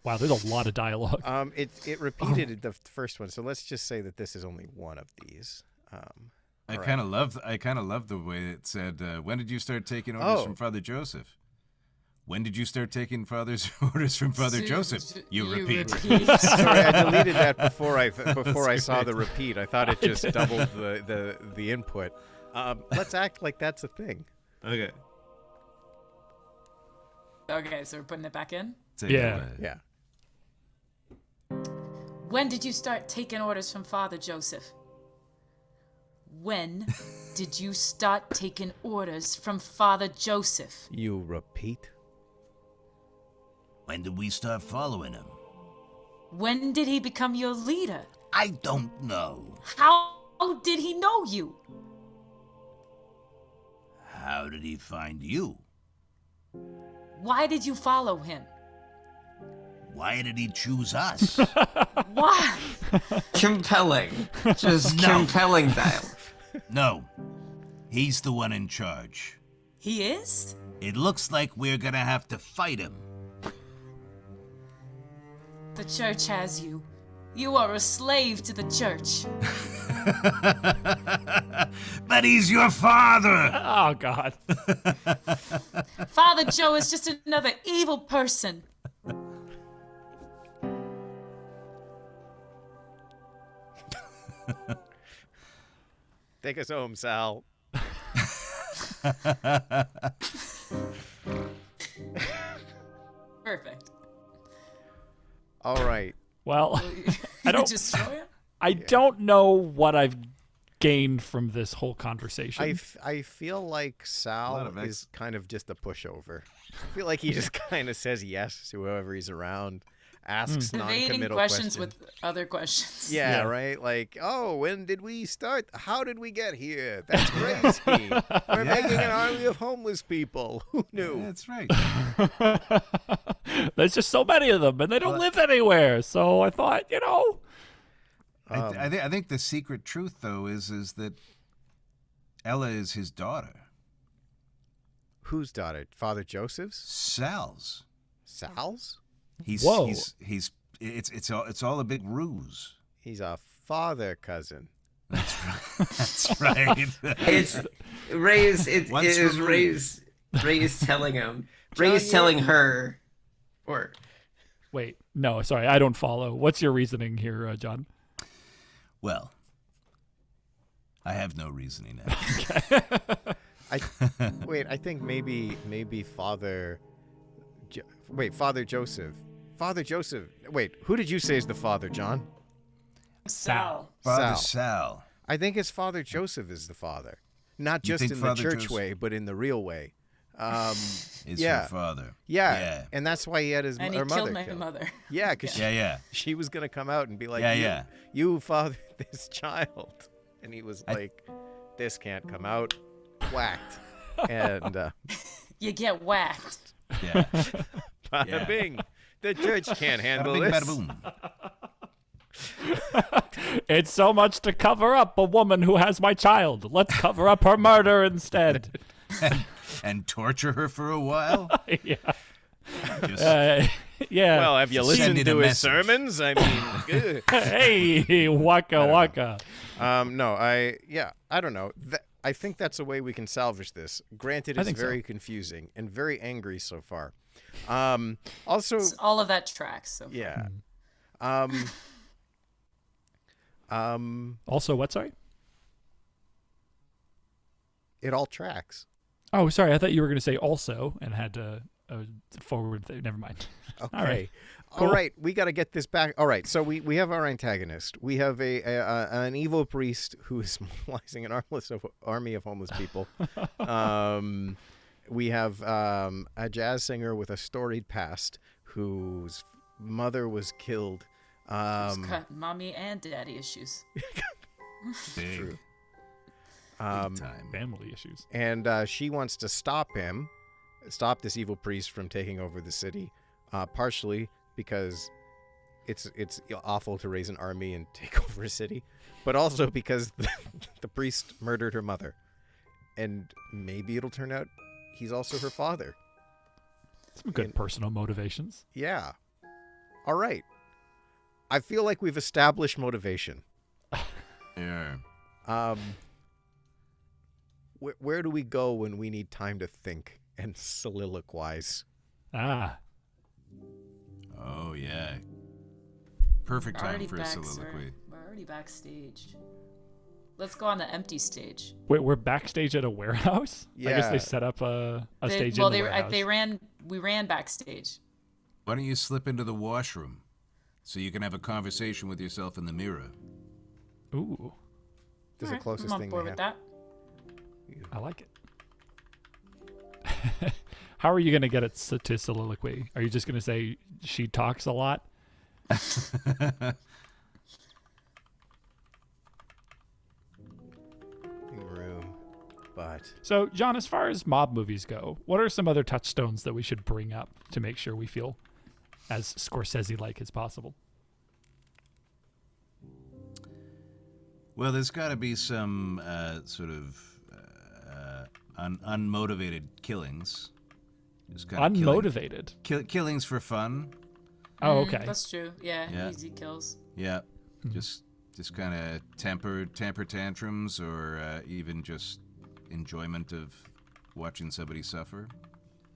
Wow, there's a lot of dialogue. It repeated the first one, so let's just say that this is only one of these. I All kind of love the way it said, when did you start taking orders Oh. from Father Joseph? When did you start taking orders from Father Joseph? You repeat. Sorry, I deleted that before I saw the repeat. I thought it just doubled the input. Let's act like that's a thing. Okay. Okay, so we're putting it back in? Take Yeah. it away. Yeah. When did you start taking orders from Father Joseph? When did you start taking orders from Father Joseph? You repeat? When did we start following him? When did he become your leader? I don't know. How did he know you? How did he find you? Why did you follow him? Why did he choose us? Why? Compelling. Just No. compelling dialogue. No. He's the one in charge. He is? It looks like we're gonna have to fight him. The church has you. You are a slave to the church. But he's your father! Oh, God. Father Joe is just another evil person. Take us home, Sal. Perfect. All right. Well, I You don't. destroy him? I don't know what I've gained from this whole conversation. I feel like Sal lot of is kind of just a pushover. I feel like he just kind of says yes to whoever he's around, asks Evading non-committal questions with other questions. Yeah, Yeah. right? Like, oh, when did we start? How did we get here? That's crazy. We're making an army of homeless people. Who knew? That's right. There's just so many of them, and they don't live anywhere. So I thought, I think the secret truth, though, is that Ella is his daughter. Whose daughter? Father Joseph's? Sal's. Sal's? Whoa. It's all a big ruse. He's a father cousin. That's right. It's Ray's. It Once is removed. Ray's telling him. John, Ray's you- telling her. Or wait, no, sorry, I don't follow. What's your reasoning here, John? Well, I have no reasoning now. I think maybe Father Joseph. Father Joseph. Wait, who did you say is the father, John? Sal. Father Sal. Sal. I think his father Joseph is the father. Not You just think in the Father church Joseph- way, but in the real way. Is Yeah. her father. Yeah. And that's why he had And her he mother killed my killed. mother. Yeah, because Yeah. she was going to come out and be like, Yeah. you fathered this child. And he was like, this can't come out. Whacked. And You get whacked. Yeah. bada Yeah. bing. The church can't handle Bada bing, this. bada boom. It's so much to cover up a woman who has my child. Let's cover up her murder instead. And torture her for a while. Yeah. Just, Yeah. Well, have you Send listened it to a his message. sermons? I mean, Hey, waka waka. no, I don't know. I think that's a way we can salvage this. Granted, I it's think so. very confusing and very angry so far. Also, All of that tracks. So yeah. Also, what? Sorry. It all tracks. Oh, sorry. I thought you were going to say also and had to forward. Never mind. Okay. All right. All Cool. right, we got to get this back. All right, so we have our antagonist. We have an evil priest who is mobilizing an army of homeless people. We have a jazz singer with a storied past whose mother was killed. it's got mommy and daddy issues. big. Um, Time. Family issues. and she wants to stop this evil priest from taking over the city, partially because it's awful to raise an army and take over a city, but also because the priest murdered her mother, and maybe it'll turn out he's also her father. Some good And- personal motivations. Yeah. All right. I feel like we've established motivation. Yeah. Where do we go when we need time to think and soliloquize? Ah. Oh yeah. Perfect time for a soliloquy. We're already backstage. Let's go on the empty stage. Wait, we're backstage at a warehouse? I guess Yeah. they set up a stage well, in the warehouse. we ran backstage. Why don't you slip into the washroom so you can have a conversation with yourself in the mirror? Ooh, This is the Alright, closest I'm on thing board they with have. that. I like it. How are you going to get it to soliloquy? Are you just going to say she talks a lot? Room, but So, John, as far as mob movies go, what are some other touchstones that we should bring up to make sure we feel as Scorsese-like as possible? Well, there's got to be some sort of unmotivated killings. Just kind of Unmotivated. killings for fun. Oh, okay. That's true. Yeah, Yeah. easy kills. Yeah, just kind of temper tantrums, or even just enjoyment of watching somebody suffer.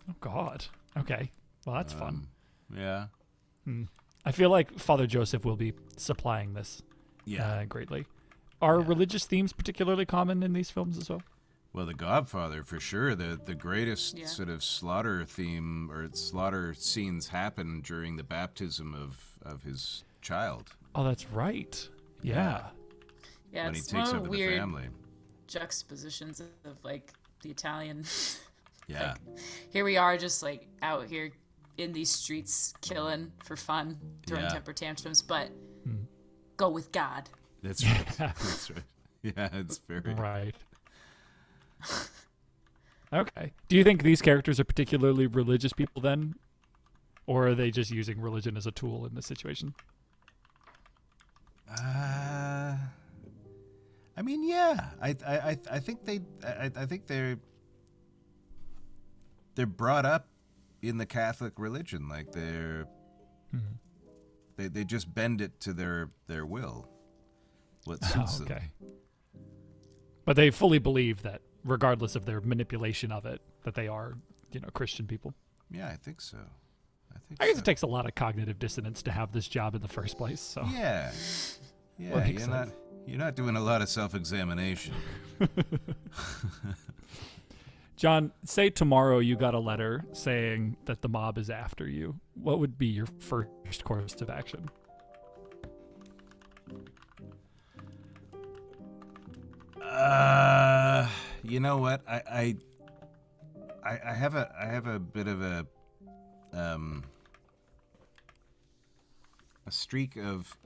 Oh, God. Okay. Well, that's fun. Yeah, I feel like Father Joseph will be supplying this yeah. greatly. Are religious themes particularly common in these films as well? Well, The Godfather, for sure. The greatest Yeah. sort of slaughter theme or slaughter scenes happen during the baptism of his child Oh, that's right. Yeah. Yeah, when he it's takes one over of the the weird family. juxtapositions of like the Italian. Yeah, Here we are, just like out here in these streets, killing for fun, throwing Yeah. temper tantrums, but go with God. that's right. That's right. Yeah, it's very. Right. Okay. Do you think these characters are particularly religious people then? Or are they just using religion as a tool in this situation? I mean, yeah. I think they're brought up in the Catholic religion. Like they just bend it to their will. What suits them. Okay. But they fully believe that, regardless of their manipulation of it, that they are, Christian people. Yeah, I think so. I guess it takes a lot of cognitive dissonance to have this job in the first place. So Yeah. Yeah, Well, makes you're not doing a lot of self-examination. John, say tomorrow you got a letter saying that the mob is after you. What would be your first course of action? You know what? I have a bit of a streak of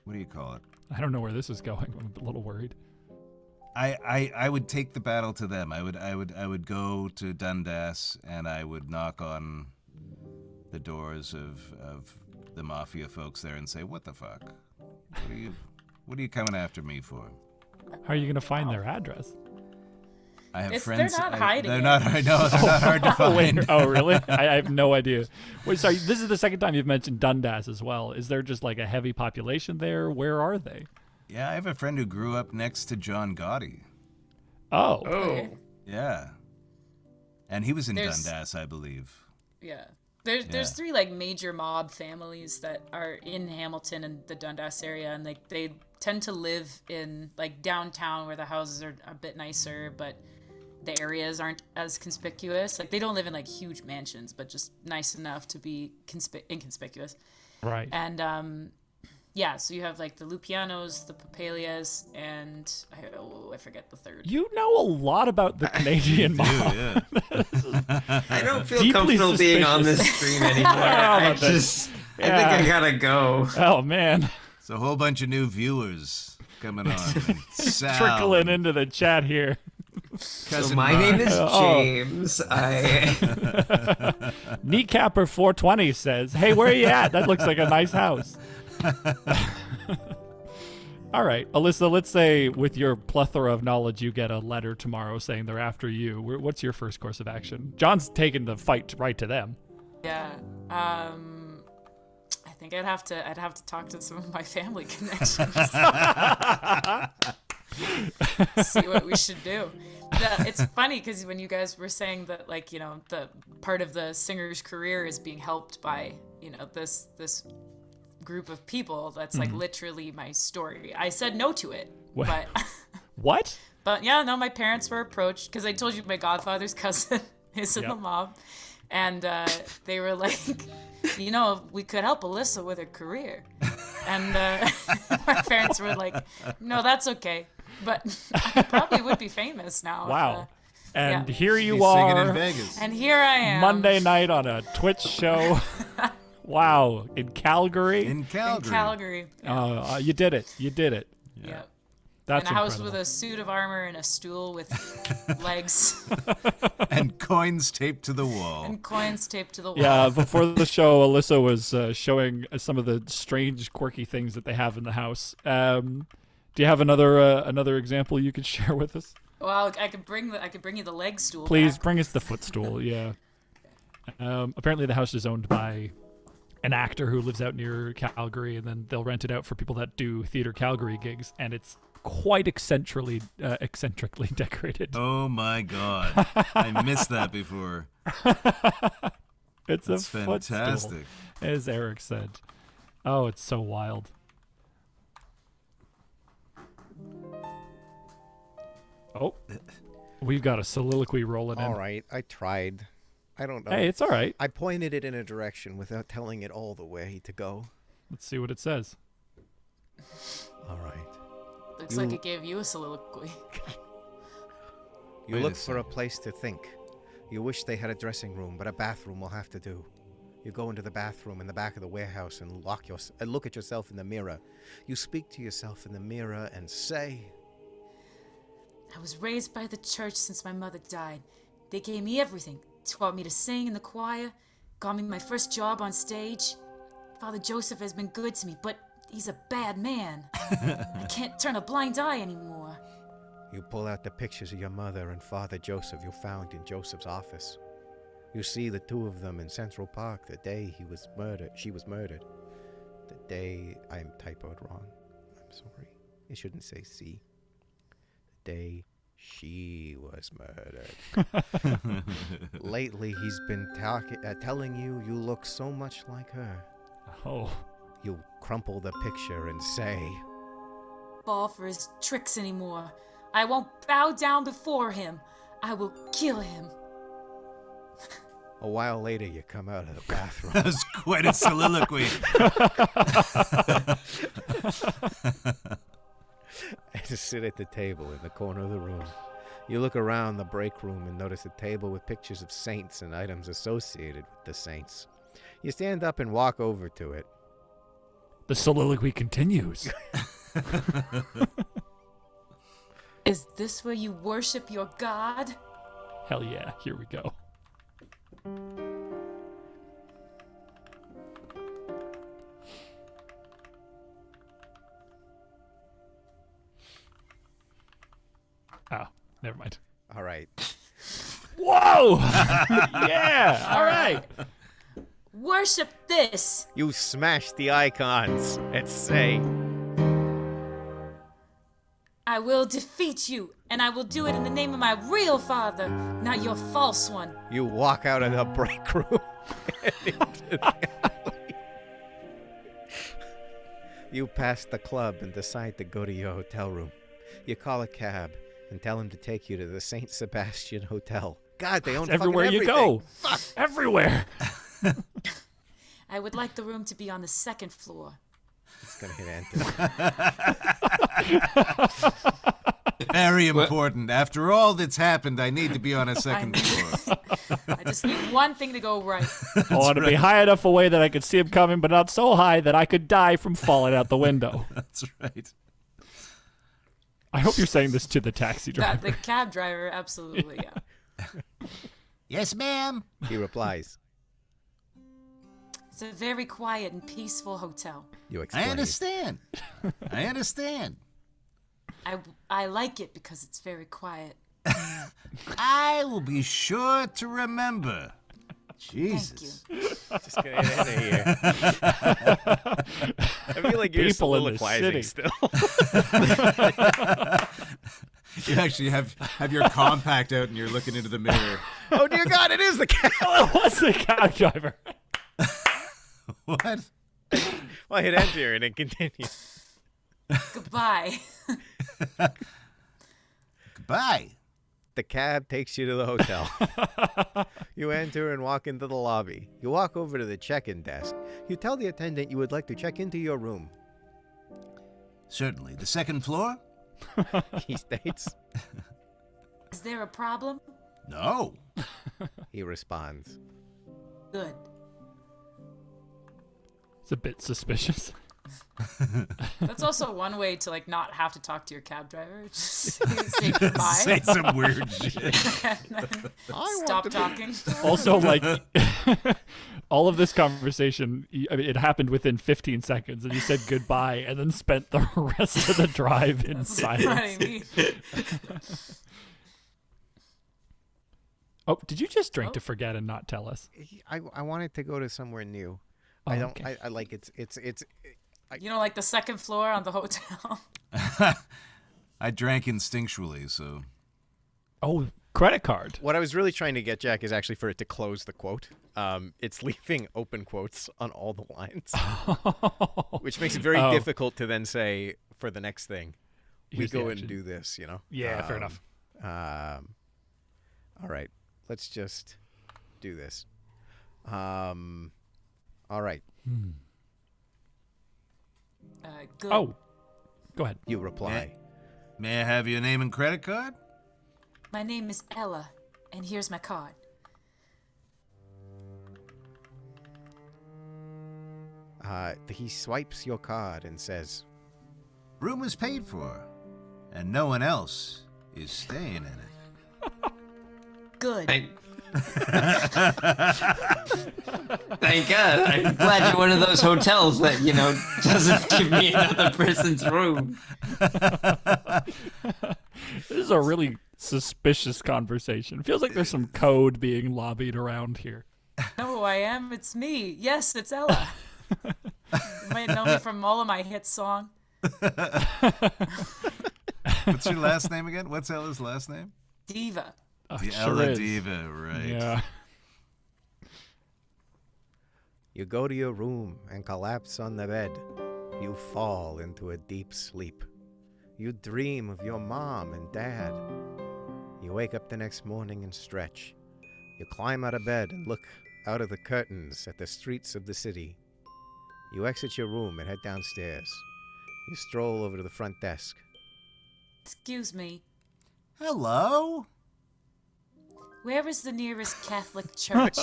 what do you call it? I don't know where this is going. I'm a little worried. I would take the battle to them. I would go to Dundas and I would knock on the doors of the mafia folks there and say, "What the fuck? What are you coming after me for?" How are you going to find their address? I have They're friends. not hiding They're it. not. I know they're not hard to Wait, find. oh, really? I have no idea. Wait, sorry. This is the second time you've mentioned Dundas as well. Is there just like a heavy population there? Where are they? Yeah, I have a friend who grew up next to John Gotti. Oh. Okay. Yeah, and he was in There's- Dundas, I believe. Yeah. There's Yeah. three like major mob families that are in Hamilton and the Dundas area, and like they tend to live in like downtown where the houses are a bit nicer, but the areas aren't as conspicuous. Like they don't live in like huge mansions, but just nice enough to be inconspicuous. Right. And yeah, so you have like the Lupianos, the Papalias, and I forget the third. You know a lot about the Canadian mob. Yeah. I don't feel Deeply comfortable being on this suspicious. stream anymore. I but- think I gotta go. Oh, man. It's a whole bunch of new viewers coming on. Sal, Trickling into the chat here. So Cousin my Mark. name is Oh. James. Kneecapper 420 says, "Hey, where are you at? That looks like a nice house." All right, Alyssa, let's say with your plethora of knowledge, you get a letter tomorrow saying they're after you. What's your first course of action? John's taking the fight right to them. Yeah. I think I'd have to talk to some of my family connections. See what we should do. It's funny because when you guys were saying that, like, the part of the singer's career is being helped by, this group of people, that's like literally my story. I said no to it, What? but What? but yeah, no, my parents were approached because I told you my godfather's cousin is in Yep. the mob, And they were like, you know, we could help Alyssa with her career. And our parents were like, no, that's okay. But I probably would be famous now. Wow. And yeah. here you He's singing in are, Vegas. And here I am. Monday night on a Twitch show. Wow, in Calgary. In Calgary. In Calgary. Yeah. You did it. You did it. Yeah. That's in a house incredible. with a suit of armor and a stool with legs And coins taped to the wall. and coins taped to the wall. Yeah, before the show, Alyssa was showing some of the strange, quirky things that they have in the house. Do you have another example you could share with us? Well, I could bring you the leg stool. Please back. bring us the footstool. Yeah. Apparently, the house is owned by an actor who lives out near Calgary, and then they'll rent it out for people that do Theatre Calgary gigs, and it's quite eccentrically decorated. Oh my God. I missed that before. It's That's a footstool, fantastic. as Eric said. Oh, it's so wild. Oh, we've got a soliloquy rolling in. All right, I tried. I don't know. Hey, it's all right. I pointed it in a direction without telling it all the way to go. Let's see what it says. All right. Looks like it gave you a soliloquy. You Wait a look for a second. place to think. You wish they had a dressing room, but a bathroom will have to do. You go into the bathroom in the back of the warehouse and look at yourself in the mirror. You speak to yourself in the mirror and say, I was raised by the church since my mother died. They gave me everything. Taught me to sing in the choir. Got me my first job on stage. Father Joseph has been good to me, but he's a bad man. I can't turn a blind eye anymore. You pull out the pictures of your mother and Father Joseph you found in Joseph's office. You see the two of them in Central Park the day she was murdered. The day I typoed wrong. I'm sorry. It shouldn't say C. The day she was murdered. Lately he's been telling you look so much like her. Oh, You crumple the picture and say, Fall for his tricks anymore. I won't bow down before him. I will kill him. a while later you come out of the bathroom. That was quite a soliloquy. I just sit at the table in the corner of the room. You look around the break room and notice a table with pictures of saints and items associated with the saints. You stand up and walk over to it. the soliloquy continues. Is this where you worship your God? Hell yeah, here we go. Oh, never mind. All right. Whoa! Yeah, all right. Worship this. You smash the icons and say, I will defeat you, and I will do it in the name of my real father, not your false one. you walk out of the break room and into the alley. You pass the club and decide to go to your hotel room. You call a cab and tell him to take you to the St. Sebastian Hotel. God, they own fucking Everywhere you go. Everywhere. I would like the room to be on the second floor. It's gonna hit enter. Very important. After all that's happened, I need to be on a second floor. I just need one thing to go right. I want to be high enough away that I could see him coming, but not so high that I could die from falling out the window. That's right. I hope you're saying this to the taxi driver. The cab driver, absolutely, yeah. Yes, ma'am. He replies. It's a very quiet and peaceful hotel. You explain. I understand. I understand. I like it because it's very quiet. I will be sure to remember. Jesus. Thank you. Just gonna hit enter here. I feel like you're People in the soliloquizing city. still. You actually have your compact out and you're looking into the mirror. Oh dear God, it is the cab. What's the cab driver? What? Well, I hit enter and it continues. Goodbye. Goodbye. The cab takes you to the hotel. You enter and walk into the lobby. You walk over to the check-in desk. You tell the attendant you would like to check into your room. Certainly. The second floor? He states. Is there a problem? No. He responds. Good. It's a bit suspicious. That's also one way to like not have to talk to your cab driver. Just say goodbye. Say some weird shit. And then stop talking. Also, like, all of this conversation, I mean, it happened within 15 seconds, and he said goodbye, and then spent the rest of the drive in That's silence. what I mean. Oh, did you just drink Oh. to forget and not tell us? I wanted to go to somewhere new. Oh, I don't. okay. I like it's. You know, like the second floor on the hotel. I drank instinctually, so. Oh, credit card. What I was really trying to get, Jack, is actually for it to close the quote. It's leaving open quotes on all the lines, which makes it very difficult to then say for the next thing, we Here's the go and action. do this, you know? Yeah, fair enough. All right, let's just do this. All right, Good. Oh, go ahead. you reply. May I have your name and credit card? My name is Ella, and here's my card. He swipes your card and says, Room is paid for, and no one else is staying in it. Good. Thank God. I'm glad you're one of those hotels that, doesn't give me another person's room. This is a really suspicious conversation. Feels like there's some code being lobbied around here. Know who I am? It's me. Yes, it's Ella. You might know me from all of my hit song. What's your last name again? What's Ella's last name? Diva. Oh, The sure Ella is. Diva, right. Yeah. You go to your room and collapse on the bed. You fall into a deep sleep. You dream of your mom and dad. You wake up the next morning and stretch. You climb out of bed and look out of the curtains at the streets of the city. You exit your room and head downstairs. You stroll over to the front desk. Excuse me. Hello? Where is the nearest Catholic church?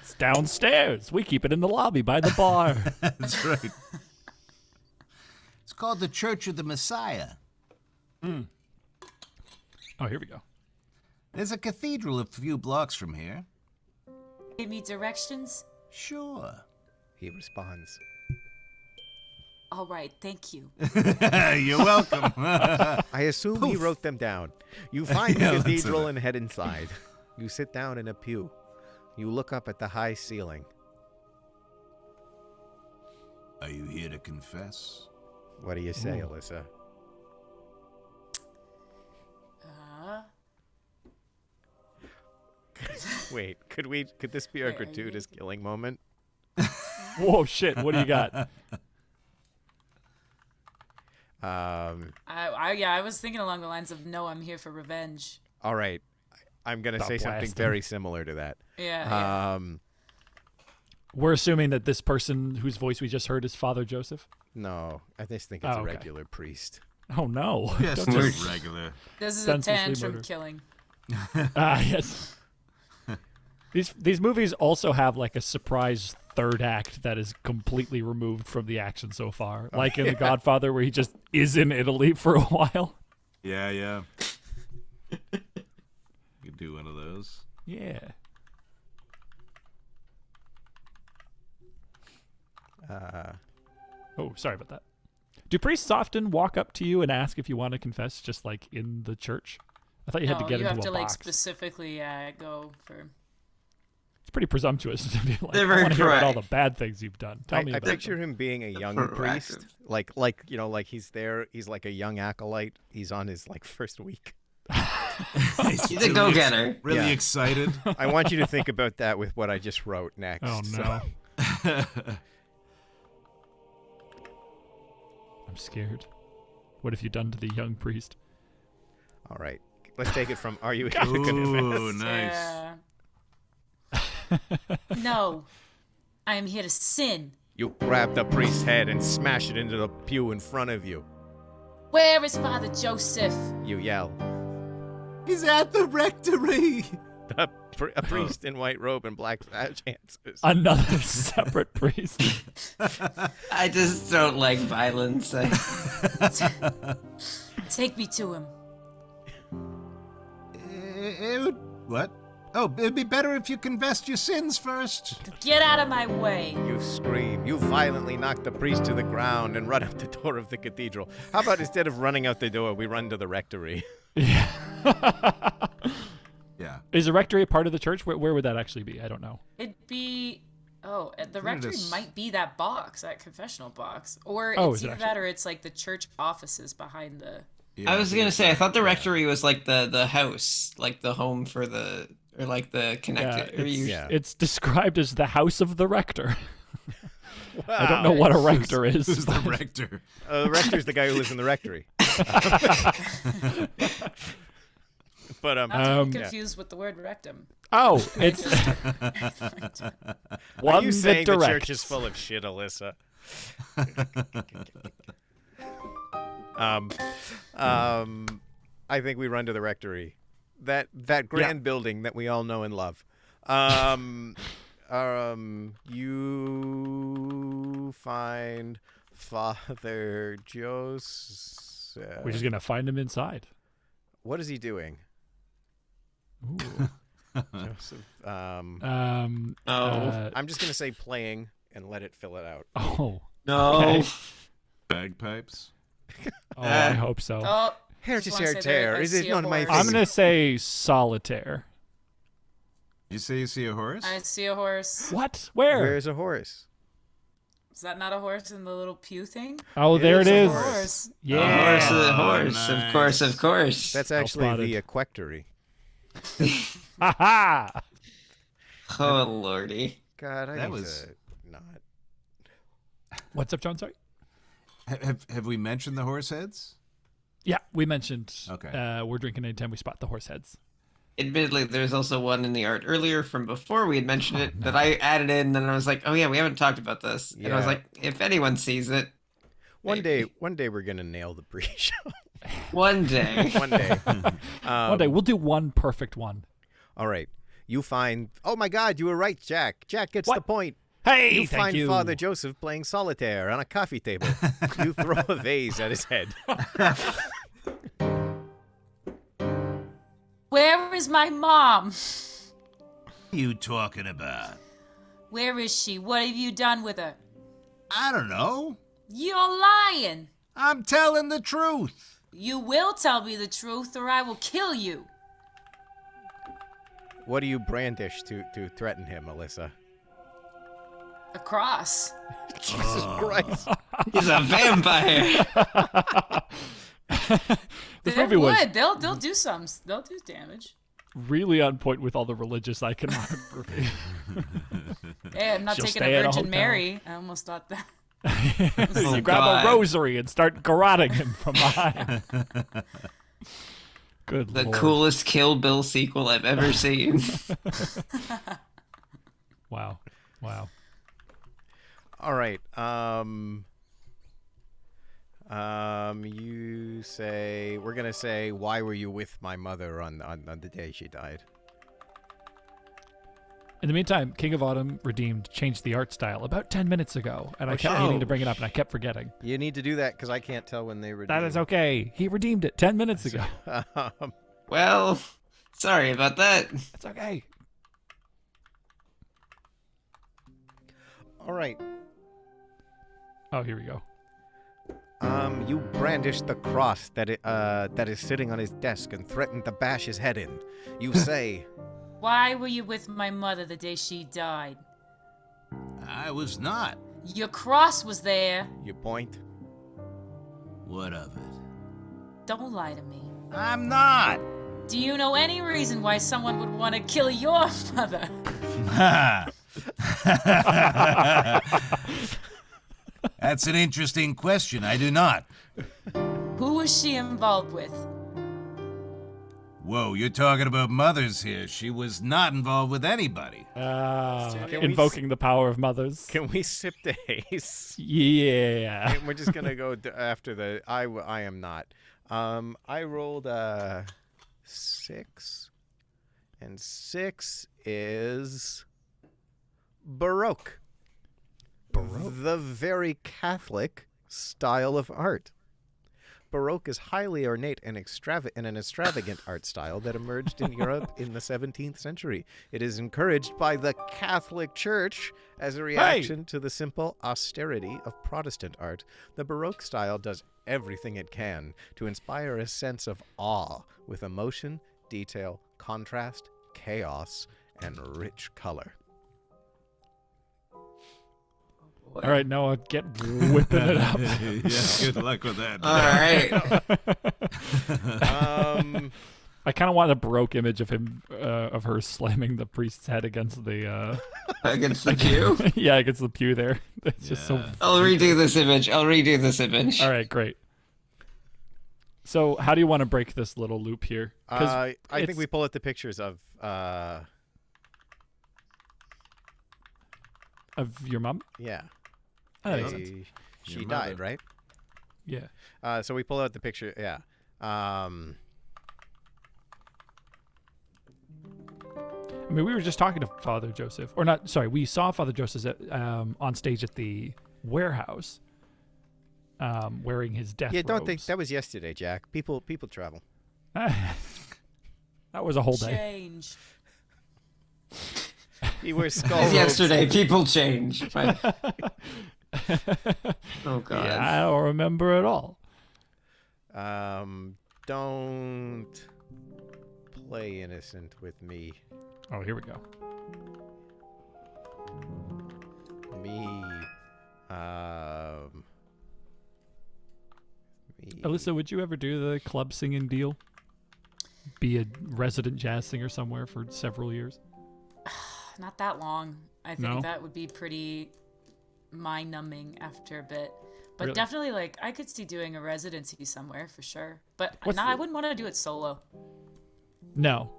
It's downstairs. We keep it in the lobby by the bar. That's right. It's called the Church of the Messiah. Oh, here we go. There's a cathedral a few blocks from here. Give me directions? Sure. He responds. All right, thank you. You're welcome. I assume he wrote them down. You find Yeah, the that's cathedral it. and head inside. You sit down in a pew. You look up at the high ceiling. Are you here to confess? What do you say, Alyssa? Wait, could this be our Wait, are you- gratuitous killing moment? Whoa, shit. What do you got? I was thinking along the lines of, no, I'm here for revenge. All right. I'm going to Stop say something blasting. very similar to that. Yeah. We're assuming that this person whose voice we just heard is Father Joseph. No, I just think it's Oh, a okay. regular priest. Oh, no. Yes, Don't just just- regular. This is senselessly a tantrum murder. killing. Yes. These movies also have like a surprise third act that is completely removed from the action so far. Like in The Godfather, where he just is in Italy for a while. Yeah, yeah. You could do one of those. Yeah. Oh, sorry about that. Do priests often walk up to you and ask if you want to confess, just like in the church? I thought you had to No, get you into have a to like box. specifically go for. It's pretty presumptuous to be like, They're I very want to hear about all the correct. bad things you've done. Tell me I about picture them. him being a young Proactive. priest, like he's there. He's like a young acolyte. He's on his like first week. He's a go-getter. Really Yeah. excited. I want you to think about that with what I just wrote next. Oh, So- no. I'm scared. What have you done to the young priest? All right. Let's take it from are you here to confess? Ooh, nice. No, I am here to sin. You grab the priest's head and smash it into the pew in front of you. Where is Father Joseph? You yell. He's at the rectory. A priest in white robe and black badge answers. Another separate priest. I just don't like violence. Take me to him. What? Oh, it'd be better if you confessed your sins first. Get out of my way. You scream. You violently knock the priest to the ground and run out the door of the cathedral. How about instead of running out the door, we run to the rectory? Yeah. Yeah. Is the rectory a part of the church? Where would that actually be? I don't know. It'd be... Oh, the it rectory is? might be that box, that confessional box. Or Oh, it's is it either actually? that or it's like the church offices behind the... Yeah, I was gonna say, I thought the rectory was like the house, like the home for the, or like the connected. or you- It's described as the house of the rector. I don't know what a rector is. Who's the rector? The rector's the guy who lives in the rectory. But Not to be yeah. confused with the word rectum. Oh, it's one Are you saying that the directs. church is full of shit, Alyssa? I think we run to the rectory. That grand building that we all know and love. You find Father Joseph. We're just gonna find him inside. What is he doing? Ooh. Joseph. Oh. I'm just gonna say playing and let it fill it out. Oh, No. okay. Bagpipes. I hope so. Oh, Hair just to wanna hair say that tear. I Is it see a not my horse. I'm thing? gonna say solitaire. You say you see a horse? I see a horse. What? Where? Where's a horse? Is that not a horse in the little pew thing? Oh, there is it a is. horse. Yeah. A horse is a horse. nice. Of course, of course. That's Well actually spotted. the equectory. Ha ha! Oh lordy. God, I That need was- to not. What's up, John? Sorry. Have we mentioned the horse heads? Yeah, we mentioned. Okay. We're drinking anytime we spot the horse heads. Admittedly, there's also one in the art earlier from before we had mentioned it that I added in, and I was like, oh yeah, we haven't talked about this. And I was Yeah. like, if anyone sees it, One day we're gonna nail the pre-show. one day. One day. One day we'll do one perfect one. All right. You find. Oh my God, you were right, Jack. Jack gets What? the point. Hey, You thank find you. Father Joseph playing solitaire on a coffee table. You throw a vase at his head. Where is my mom? What are you talking about? Where is she? What have you done with her? I don't know. You're lying. I'm telling the truth. You will tell me the truth or I will kill you. What do you brandish to threaten him, Alyssa? A cross. Jesus Christ. He's a vampire. This They movie was would. They'll do some. They'll do damage. really on point with all the religious iconography. Hey, I'm not She'll taking stay a at a Virgin hotel. Mary. I almost thought that. You grab God. a rosary and start garroting him from behind. Good The lord. coolest Kill Bill sequel I've ever seen. Wow. Wow. All right. You say we're gonna say, why were you with my mother on the day she died? In the meantime, King of Autumn Redeemed changed the art style about 10 minutes ago, and I kept shit. meaning to bring it up, and I kept forgetting. You need to do that because I can't tell when they were. That is okay. He redeemed it 10 minutes ago. Well, sorry about that. It's okay. All right. Oh, here we go. You brandish the cross that is sitting on his desk and threaten to bash his head in. You say, Why were you with my mother the day she died? I was not. Your cross was there. you point. What of it? Don't lie to me. I'm not. Do you know any reason why someone would want to kill your mother? That's an interesting question. I do not. Who was she involved with? Whoa, you're talking about mothers here. She was not involved with anybody. Invoking the power of mothers. Can we sip the haze? Yeah. And we're just gonna go after the. I am not. I rolled a 6, and 6 is Baroque. The very Catholic style of art. Baroque is highly ornate and an extravagant art style that emerged in Europe in the 17th century. It is encouraged by the Catholic Church as a reaction to the simple austerity of Protestant art. The Baroque style does everything it can to inspire a sense of awe with emotion, detail, contrast, chaos, and rich color. All right, Noah, get whipping it up. Yeah, good luck with that. All right. I kind of want a Baroque image of him, of her slamming the priest's head against the Against the pew? yeah, against the pew there. It's just so. I'll redo this image. All right, great. So, how do you want to break this little loop here? I think we pull out the pictures of your mom. yeah. Oh, that makes sense. She died, right? Yeah. So we pull out the picture. Yeah. I mean, we were just talking to Father Joseph, or not? Sorry, we saw Father Joseph on stage at the warehouse, wearing his death robes. Don't think that was yesterday, Jack. People travel. That was a whole day. Change. He wears skull As robes. yesterday, people change. Oh, God. Yeah, I don't remember at all. Don't play innocent with me. Oh, here we go. Me. Alyssa, would you ever do the club singing deal? Be a resident jazz singer somewhere for several years? Not that long. I think No? that would be pretty mind-numbing after a bit. But Really? definitely, like, I could see doing a residency somewhere for sure. But What's I the- wouldn't want to do it solo. No.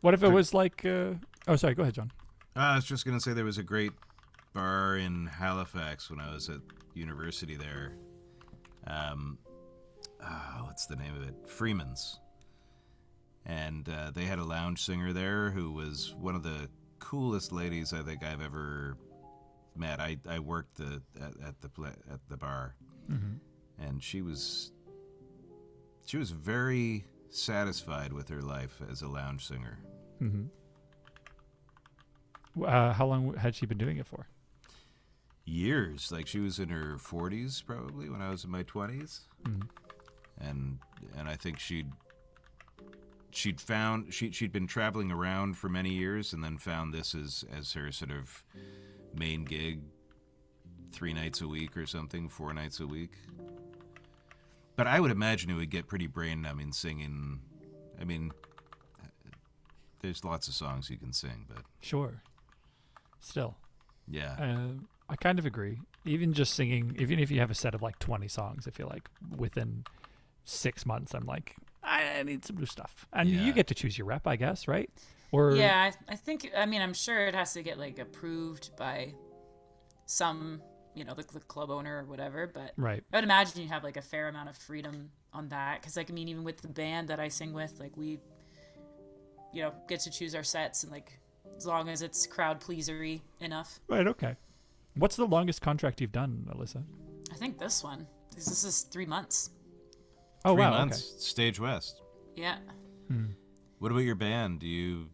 What if it was like... Oh, sorry. Go ahead, John. I was just going to say there was a great bar in Halifax when I was at university there. What's the name of it? Freeman's. And they had a lounge singer there who was one of the coolest ladies I think I've ever met. I worked at the bar, and she was very satisfied with her life as a lounge singer. How long had she been doing it for? Years. Like she was in her 40s probably when I was in my 20s, and I think she'd been traveling around for many years and then found this as her sort of main gig, 3 nights a week or something, 4 nights a week. But I would imagine it would get pretty brain numbing singing. I mean, there's lots of songs you can sing, but Sure. Still. yeah. I kind of agree. Even just singing, even if you have a set of like 20 songs, I feel like within 6 months, I'm like, I need some new stuff. And Yeah. you get to choose your rep, I guess, right? Or Yeah, I think, I mean, I'm sure it has to get, like, approved by some, the club owner or whatever, but Right. I would imagine you have, like, a fair amount of freedom on that. Because, like, I mean, even with the band that I sing with, like, we, get to choose our sets and, like, as long as it's crowd pleasery enough. Right, okay. What's the longest contract you've done, Alyssa? I think this one, 'cause this is 3 months. Oh, 3 wow. months. Stage West. Yeah. What about your band? Do you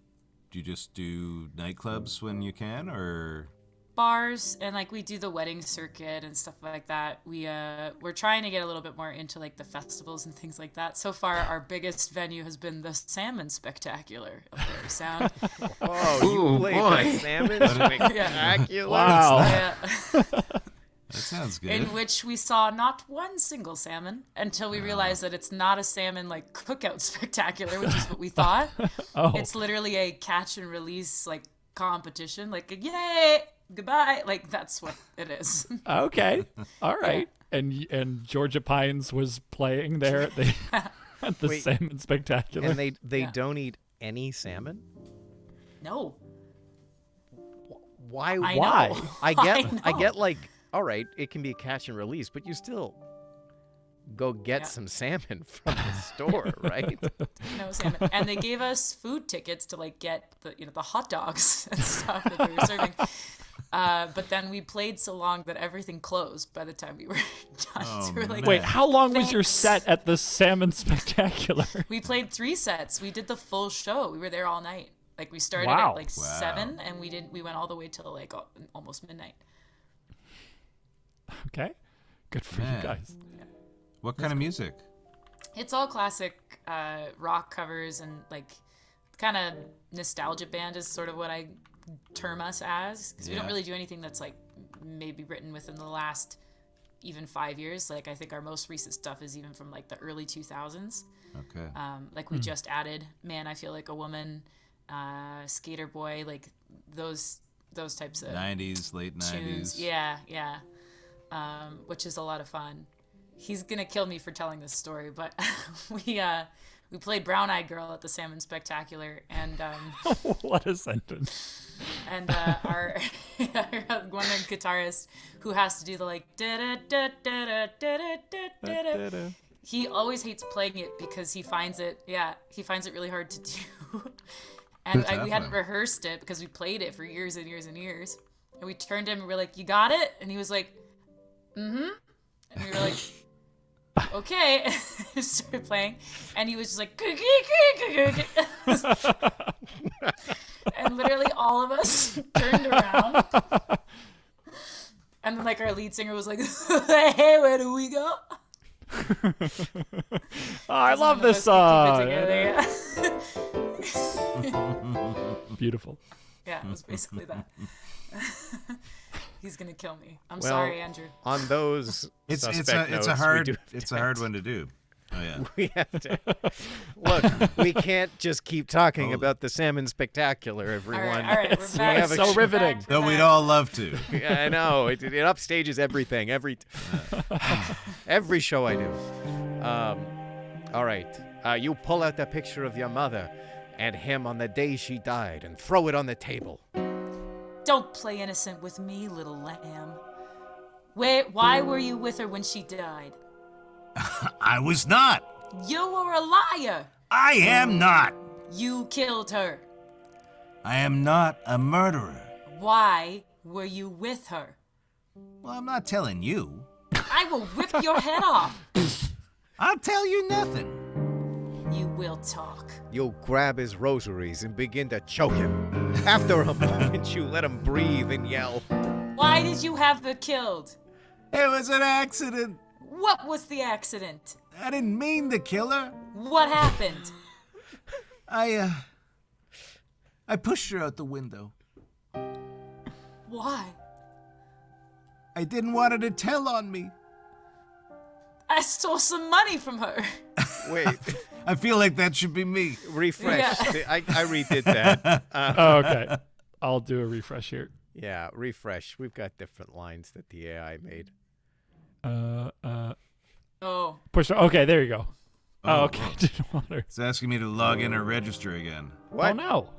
just do nightclubs when you can, or? Bars, and like we do the wedding circuit and stuff like that. We're trying to get a little bit more into like the festivals and things like that. So far our biggest venue has been the Salmon Spectacular up there in Sound. Oh, you Ooh, played boy. the Salmon Spectacular? Wow. Yeah. That sounds good. In which we saw not one single salmon until we realized that it's not a salmon like cookout spectacular, which is what we thought. Oh. It's literally a catch and release like competition, like a yay, goodbye, like that's what it is. Okay. All right. and Georgia Pines was playing there at the Wait. Salmon Spectacular. And they Yeah. don't eat any salmon? No. Why? I Why? know. I know. get like, all right, it can be a catch and release, but you still go get Yeah. some salmon from the store, right? No salmon. And they gave us food tickets to like get the hot dogs and stuff that they were serving. But then we played so long that everything closed by the time we were done. Oh, So we were like, Wait, how long was your Thanks. set at the Salmon Spectacular? we played 3 sets. We did the full show. We were there all night. Like we started Wow. at like 7 and we went all the way till like almost midnight. Okay, good for Man. you guys. What kind of music? It's all classic rock covers and like kind of nostalgia band is sort of what I term us as, because we don't Yeah. really do anything that's like maybe written within the last even 5 years. Like I think our most recent stuff is even from like the early 2000s. Okay. Like we just added Man, I Feel Like a Woman, Skater Boy, like those types of 90s, late 90s. tunes. Yeah. Which is a lot of fun. He's gonna kill me for telling this story, but we played Brown Eyed Girl at the Salmon Spectacular, and What a sentence. and our one guitarist who has to do the like da-da-da-da-da-da-da-da-da. He always hates playing it because he finds it really hard to do. And What's we hadn't happening? rehearsed it because we played it for years and years and years. And we turned to him and we were like, "You got it?" And he was like, "Mm-hmm." And we were like, "Okay." And we started playing, and he was just like, and literally all of us turned around. And then like our lead singer was like, "Hey, where do we go?" Oh, I love None of this us could keep song. it together, Beautiful. yeah, it was basically that. He's gonna kill me. I'm Well, sorry, Andrew. On those It's suspect a notes, we hard do one to do. Oh yeah. We have to look. We can't just keep talking Oh. about the Salmon Spectacular, All everyone. right, we're back. have a so sh- riveting. Though we'd all love to. Yeah, I know it upstages everything. Every show I do. All right. You pull out the picture of your mother and him on the day she died and throw it on the table. Don't play innocent with me, little lamb. Why were you with her when she died? I was not. You were a liar. I am not. You killed her. I am not a murderer. Why were you with her? Well, I'm not telling you. I will rip your head off. I'll tell you nothing. You will talk. You grab his rosaries and begin to choke him. After a moment, you let him breathe and yell. Why did you have her killed? It was an accident. What was the accident? I didn't mean to kill her. What happened? I pushed her out the window. Why? I didn't want her to tell on me. I stole some money from her. Wait, I feel like that should be me. refresh. Yeah. I redid that. Oh, okay. I'll do a refresh here. Yeah, refresh. We've got different lines that the AI made. Oh, Push. Okay, there you go. Oh, Oh, okay. oh. Didn't want her. It's asking me to log in or register again. What? Oh no.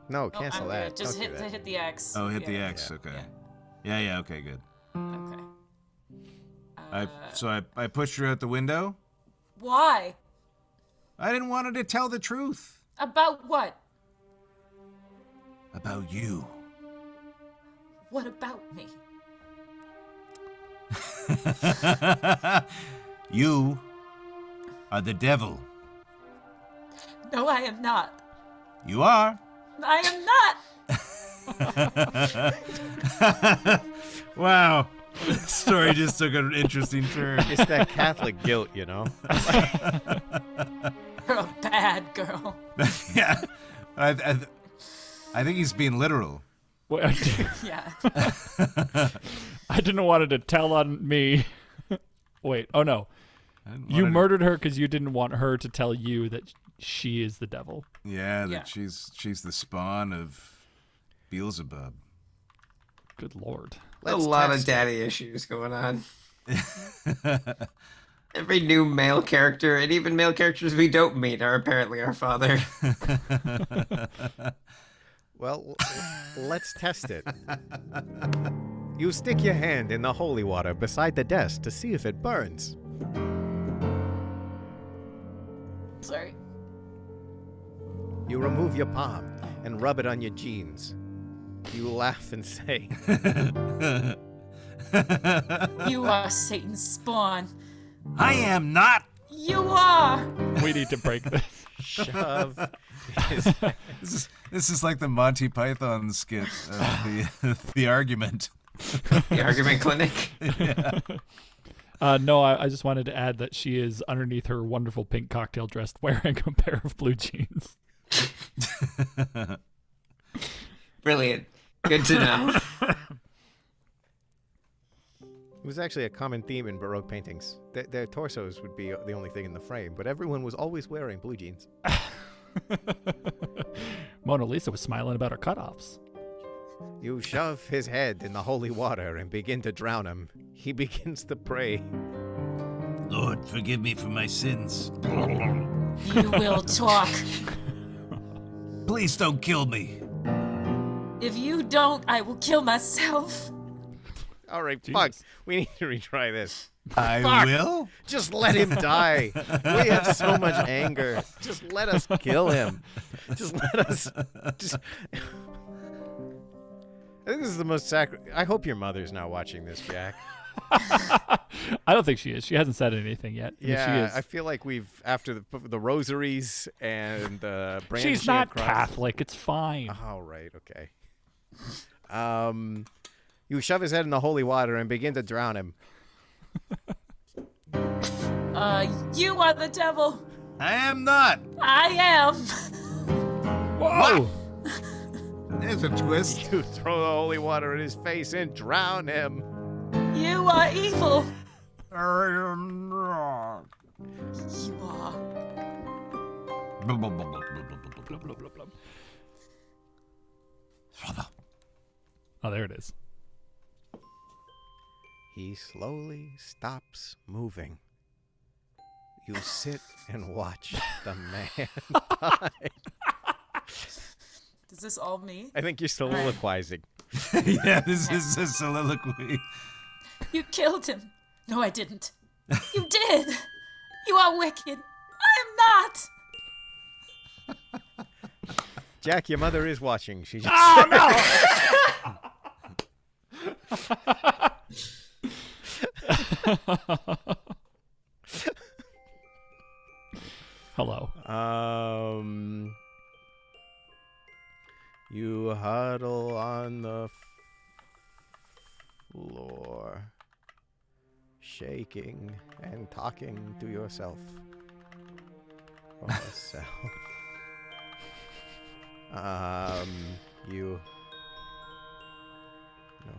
No, oh, cancel I'm that. good. Just Don't do that. hit the X. Oh, hit the Yeah. X. Yeah. Okay. Yeah, okay, good. Okay. I pushed her out the window. Why? I didn't want her to tell the truth About what? about you. What about me? You are the devil. No, I am not. You are. I am not. Wow. This story just took an interesting turn. It's that Catholic guilt, you know? You're a bad girl. Yeah. I think he's being literal. Wait, Yeah. I didn't want her to tell on me. Wait. Oh no. I didn't You want her to- murdered her because you didn't want her to tell you that she is the devil. Yeah, that Yeah. she's the spawn of Beelzebub. Good lord. A lot of daddy issues going on. Every new male character, and even male characters we don't meet, are apparently our father. Well, let's test it. You stick your hand in the holy water beside the desk to see if it burns. Sorry. You remove your palm and rub it on your jeans. You laugh and say, You are Satan's spawn. I am not. You are. We need to break this. shove his This is like the Monty Python skit of the argument. The argument clinic. No, I just wanted to add that she is underneath her wonderful pink cocktail dress wearing a pair of blue jeans. Brilliant. Good to know. It was actually a common theme in Baroque paintings. Their torsos would be the only thing in the frame, but everyone was always wearing blue jeans. Mona Lisa was smiling about her cutoffs. You shove his head in the holy water and begin to drown him. He begins to pray. Lord, forgive me for my sins. You will talk. Please don't kill me. If you don't, I will kill myself. All right, Jesus. fuck. We need to retry this. I Fuck. will? Just let him die. We have so much anger. Just let us kill him. Just let us. Just. I think this is the most I hope your mother's not watching this, Jack. I don't think she is. She hasn't said anything yet. I mean, Yeah, she is. I feel like we've after the rosaries and the brandishing She's not of crosses- Catholic. It's fine. All right, okay. You shove his head in the holy water and begin to drown him. You are the devil. I am not. I am. Whoa! There's a twist. You throw the holy water in his face and drown him. You are evil. I am not. You are. Blub, blub, blub, blub. Father. Oh, there it is. He slowly stops moving. You sit and watch the man die. Is this all me? I think you're soliloquizing. Yeah, this is a soliloquy. You killed him. No, I didn't. You did. You are wicked. I am not. Jack, your mother is watching. She just Hello. You huddle on the floor, shaking and talking to yourself. Or yourself. You. No.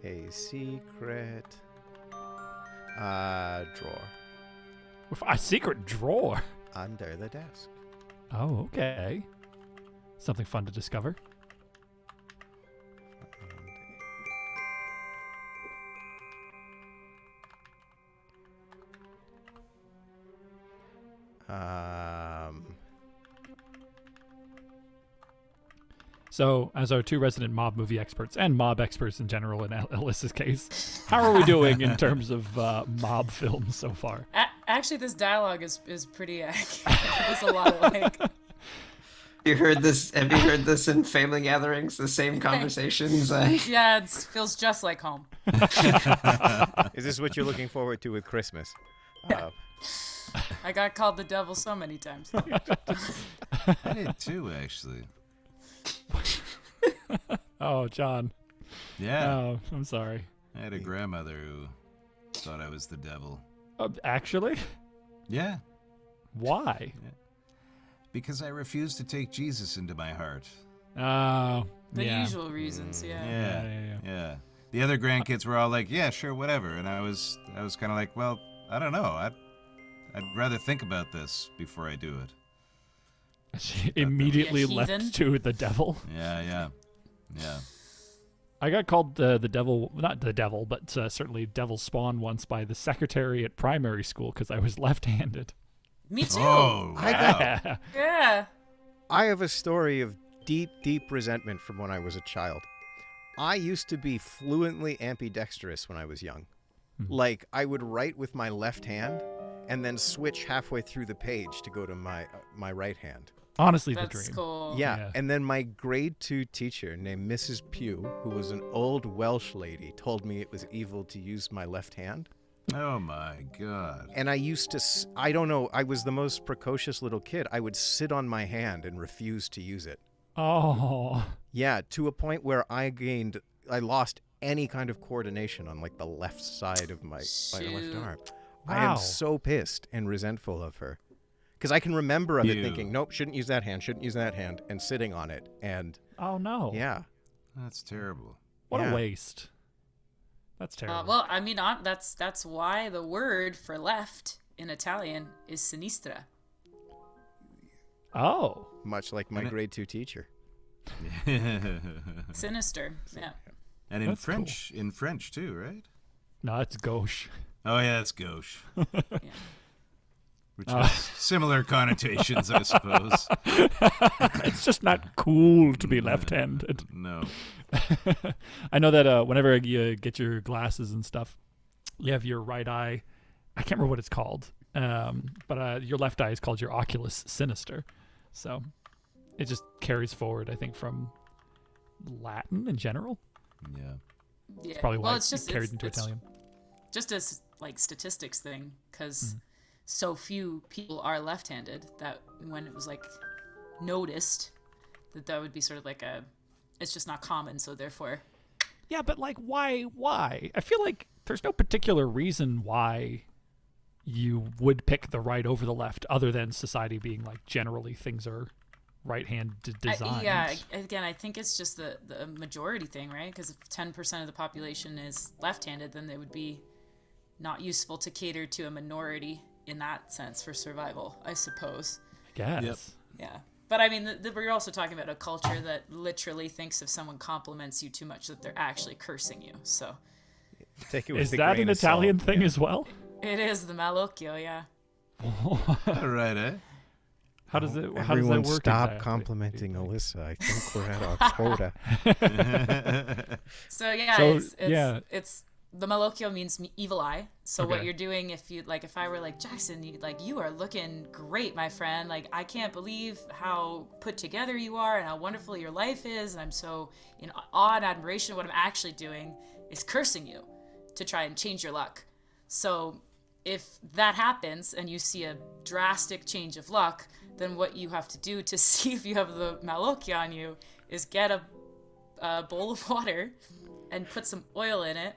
A secret drawer A secret drawer. under the desk. Oh, okay. Something fun to discover. So, as our two resident mob movie experts and mob experts in general in Alyssa's case, how are we doing in terms of mob films so far? Actually, this dialogue is pretty accurate. There's a lot of like. You heard this? Have you heard this in family gatherings? The same conversations. Yeah, it feels just like home. Is this what you're looking forward to with Christmas? I got called the devil so many times. I did too, actually. Oh, John. Yeah. Oh, I'm sorry. I had a grandmother who thought I was the devil. Actually? Yeah. Why? Because I refused to take Jesus into my heart. Oh, The yeah. usual reasons, Yeah. The other grandkids were all like, "Yeah, sure, whatever," and I was kind of like, "Well, I don't know. I'd rather think about this before I do it." She immediately Yeah, heathen. leapt to the devil. Yeah. I got called the devil, not the devil, but certainly devil spawn once by the secretary at primary school because I was left-handed. Me too. Oh, wow. Yeah. I have a story of deep, deep resentment from when I was a child. I used to be fluently ambidextrous when I was young. Like, I would write with my left hand and then switch halfway through the page to go to my right hand. Honestly, the That's dream. cool. Yeah. And then my grade 2 teacher named Mrs. Pugh, who was an old Welsh lady, told me it was evil to use my left hand. Oh, my God. And I used to, I don't know, I was the most precocious little kid. I would sit on my hand and refuse to use it. Oh. Yeah, to a point where I lost any kind of coordination on like the left side of my left arm. I Wow. am so pissed and resentful of her. Because I can remember of it Ew. thinking, nope, shouldn't use that hand, and sitting on it. And Oh, no. yeah. That's terrible. What Yeah. a waste. That's terrible. Well, I mean, that's why the word for left in Italian is sinistra. Oh. Much like my grade 2 teacher. Sinister. Yeah. And in That's cool. French too, right? No, it's gauche. Oh yeah, that's gauche. Yeah. Which has similar connotations, I suppose. It's just not cool to be left-handed. No. I know that whenever you get your glasses and stuff, you have your right eye. I can't remember what it's called, but your left eye is called your oculus sinister. So it just carries forward, I think, from Latin in general. Yeah. Yeah. Probably why well, it's carried into Italian. Just as like statistics thing, because so few people are left-handed that when it was like noticed that would be sort of like it's just not common, so therefore. Yeah, but like, why? I feel like there's no particular reason why you would pick the right over the left, other than society being like generally things are right-hand designed. Again, I think it's just the majority thing, right? Because if 10% of the population is left-handed, then they would be not useful to cater to a minority in that sense for survival, I suppose. I guess. Yep. Yeah. But I mean, we're also talking about a culture that literally thinks if someone compliments you too much that they're actually cursing you. So Take it with Is a that grain an of Italian salt. thing Yeah. as well? it is the malocchio, yeah. All right, eh? How does it? How does Everyone that work? stop exactly? complimenting Alyssa. I think we're at our quota. So yeah, So, it's the malocchio means evil eye. So what Okay. you're doing, if I were like, Jackson, you are looking great, my friend. Like, I can't believe how put together you are and how wonderful your life is. And I'm so in awe and admiration. What I'm actually doing is cursing you to try and change your luck. So if that happens and you see a drastic change of luck, then what you have to do to see if you have the malocchio on you is get a bowl of water and put some oil in it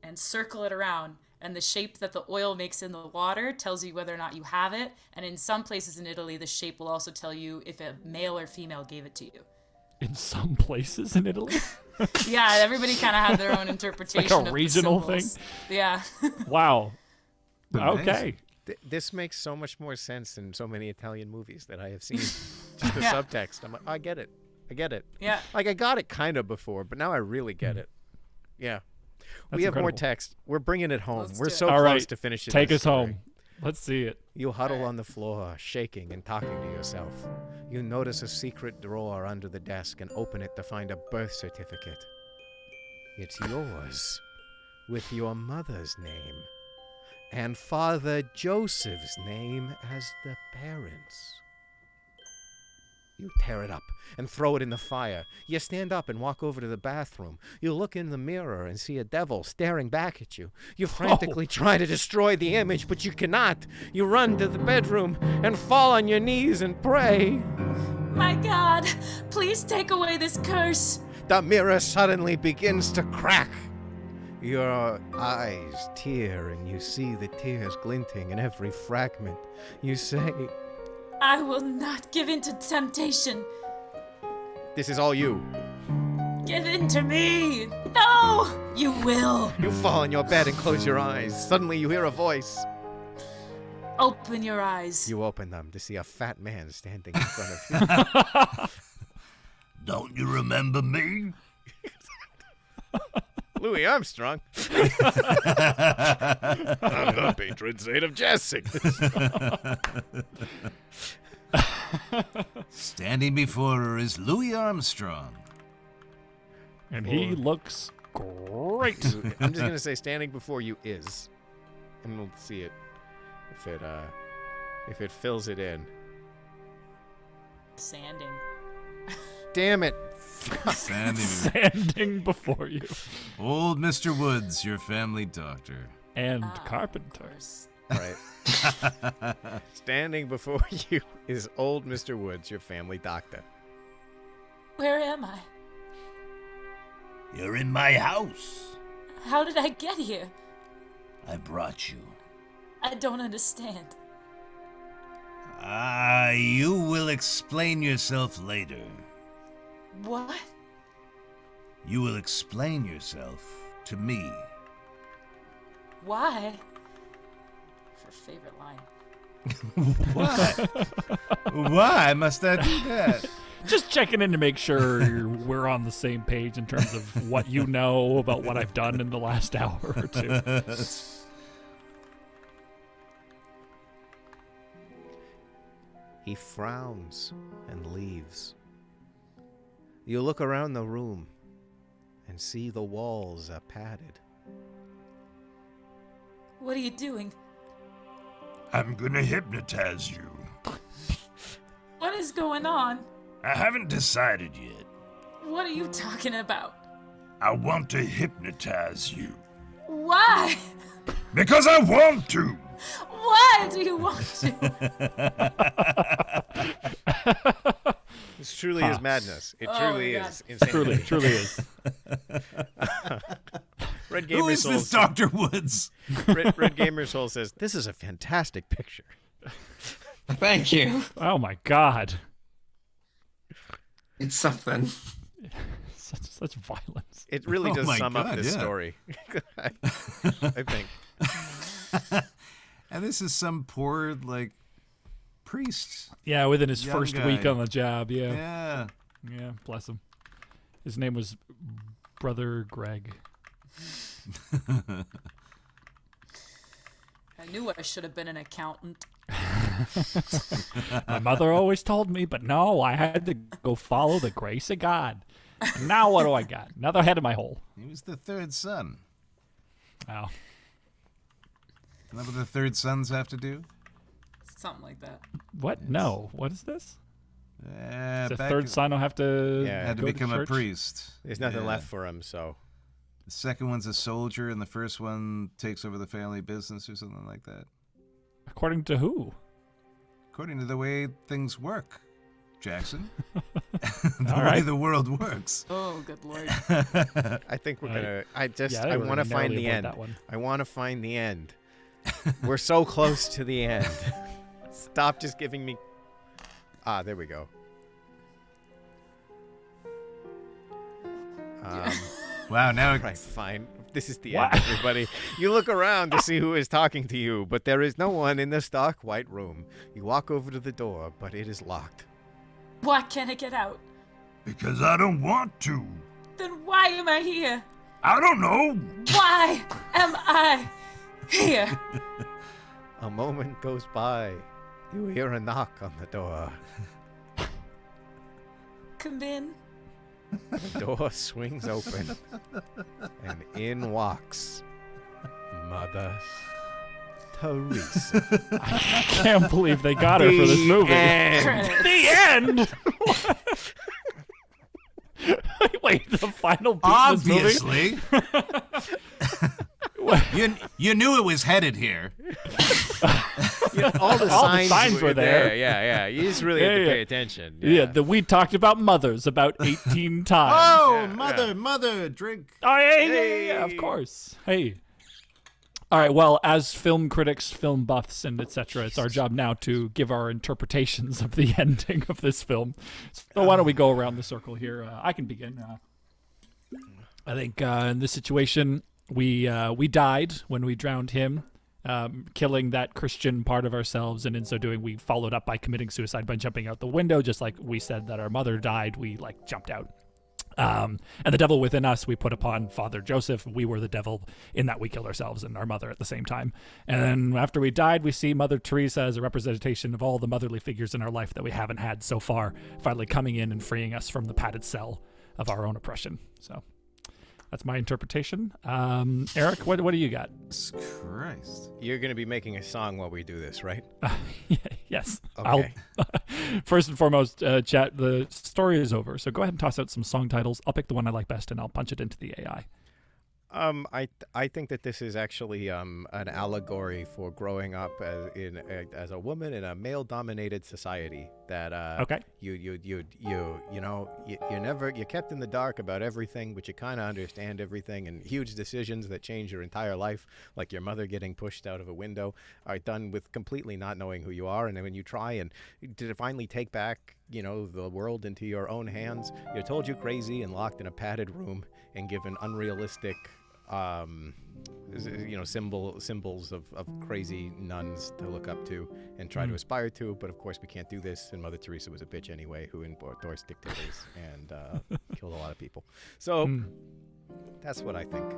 and circle it around. And the shape that the oil makes in the water tells you whether or not you have it. And in some places in Italy, the shape will also tell you if a male or female gave it to you. In some places in Italy. Yeah, everybody kind of had their own interpretation a of the regional thing? symbols. Yeah. Wow. Amazing. Okay. This makes so much more sense than so many Italian movies that I have seen. Just the Yeah. subtext. I'm like, I get it. Yeah. Like, I got it kind of before, but now I really get it. Yeah. We have more incredible. text. We're bringing it home. Let's We're do it. so All close right. to finishing Take this us story. home. Let's see it. You huddle on the floor, shaking and talking to yourself. You notice a secret drawer under the desk and open it to find a birth certificate. It's yours, with your mother's name, and Father Joseph's name as the parents. You tear it up and throw it in the fire. You stand up and walk over to the bathroom. You look in the mirror and see a devil staring back at you. You frantically try to destroy the image, but you cannot. You run to the bedroom and fall on your knees and pray. My God, please take away this curse. The mirror suddenly begins to crack. Your eyes tear and you see the tears glinting in every fragment. You say, I will not give in to temptation. this is all you. Give in to me. No, you will. You fall on your bed and close your eyes. Suddenly you hear a voice. Open your eyes. You open them to see a fat man standing in front of you. Don't you remember me? Louis Armstrong. I'm the patron saint of jazz singers. Standing before her is Louis Armstrong. And he looks great. I'm just gonna say, standing before you is, and we'll see it if it fills it in. Sanding. Damn it! Standing before you. Old Mr. Woods, your family doctor. And Of carpenter. course. Right. Standing before you is old Mr. Woods, your family doctor. Where am I? You're in my house. How did I get here? I brought you. I don't understand. You will explain yourself later. What? You will explain yourself to me. Why? Her favorite line. Why? Why must I do that? Just checking in to make sure we're on the same page in terms of what you know about what I've done in the last hour or two. He frowns and leaves. You look around the room and see the walls are padded. What are you doing? I'm gonna hypnotize you. What is going on? I haven't decided yet. What are you talking about? I want to hypnotize you. Why? Because I want to! Why do you want to? This truly is madness. It Oh truly my God. is insanity. Truly is. Red Who Gamer is Soul. this Dr. Woods? Red Gamer Soul says, "This is a fantastic picture." Thank you. Oh my God. It's something. Such violence. It really Oh does my sum up God, this yeah. story. I think. And this is some poor, priest. Yeah, within his Young first guy. week on the job. Yeah. Yeah. Yeah, bless him. His name was Brother Greg. I knew I should have been an accountant. My mother always told me, but no, I had to go follow the grace of God. And now what do I got? Another head in my hole. He was the third son. Wow. Isn't that what the third sons have to do? Something like that. What? No. What is this? The Back third son will have to Yeah. had to go become a church? priest. There's nothing Yeah. left for him, so The second one's a soldier, and the first one takes over the family business or something like that. According to who? According to the way things work, Jackson. All the way right. the world works. Oh, good lord. I think we're Right. gonna. Yeah, I we're want to gonna find narrowly the avoid end. that one. I want to find the end. We're so close to the end. Stop just giving me. There we go. Wow, now Right, fine. This is the What? end, everybody. You look around to see who is talking to you, but there is no one in the stark white room. You walk over to the door, but it is locked. Why can't I get out? Because I don't want to. Then why am I here? I don't know. Why am I here? A moment goes by. You hear a knock on the door. Come in. The door swings open, and in walks Mother Teresa. I can't believe they got her for this movie. end. Credits. The end. Wait, the final beat of this movie? obviously. you knew it was headed here. All the All the signs, signs were there. Yeah. You just really had to pay attention. Yeah, we talked about mothers about 18 times. Oh, Yeah, mother, drink. Oh, yeah, of course. Hey. All right, well, as film critics, film buffs, and etc., it's our job now to give our interpretations of the ending of this film. So why don't we go around the circle here? I can begin. I think in this situation, we died when we drowned him, killing that Christian part of ourselves, and in so doing, we followed up by committing suicide by jumping out the window, just like we said that our mother died. We jumped out. And the devil within us, we put upon Father Joseph. We were the devil in that we killed ourselves and our mother at the same time. And then after we died, we see Mother Teresa as a representation of all the motherly figures in our life that we haven't had so far, finally coming in and freeing us from the padded cell of our own oppression. So that's my interpretation. Eric, what do you got? Christ. You're going to be making a song while we do this, right? Yes. Okay. First and foremost, chat, the story is over. So go ahead and toss out some song titles. I'll pick the one I like best and I'll punch it into the AI. I think that this is actually an allegory for growing up as a woman in a male-dominated society. That Okay. you're kept in the dark about everything, but you kind of understand everything, and huge decisions that change your entire life, like your mother getting pushed out of a window, are done with completely not knowing who you are. And then when you try and to finally take back the world into your own hands, you're told you're crazy and locked in a padded room and given unrealistic symbols of crazy nuns to look up to and try to aspire to. But of course we can't do this, and Mother Teresa was a bitch anyway, who endorsed dictators and killed a lot of people. So that's what I think.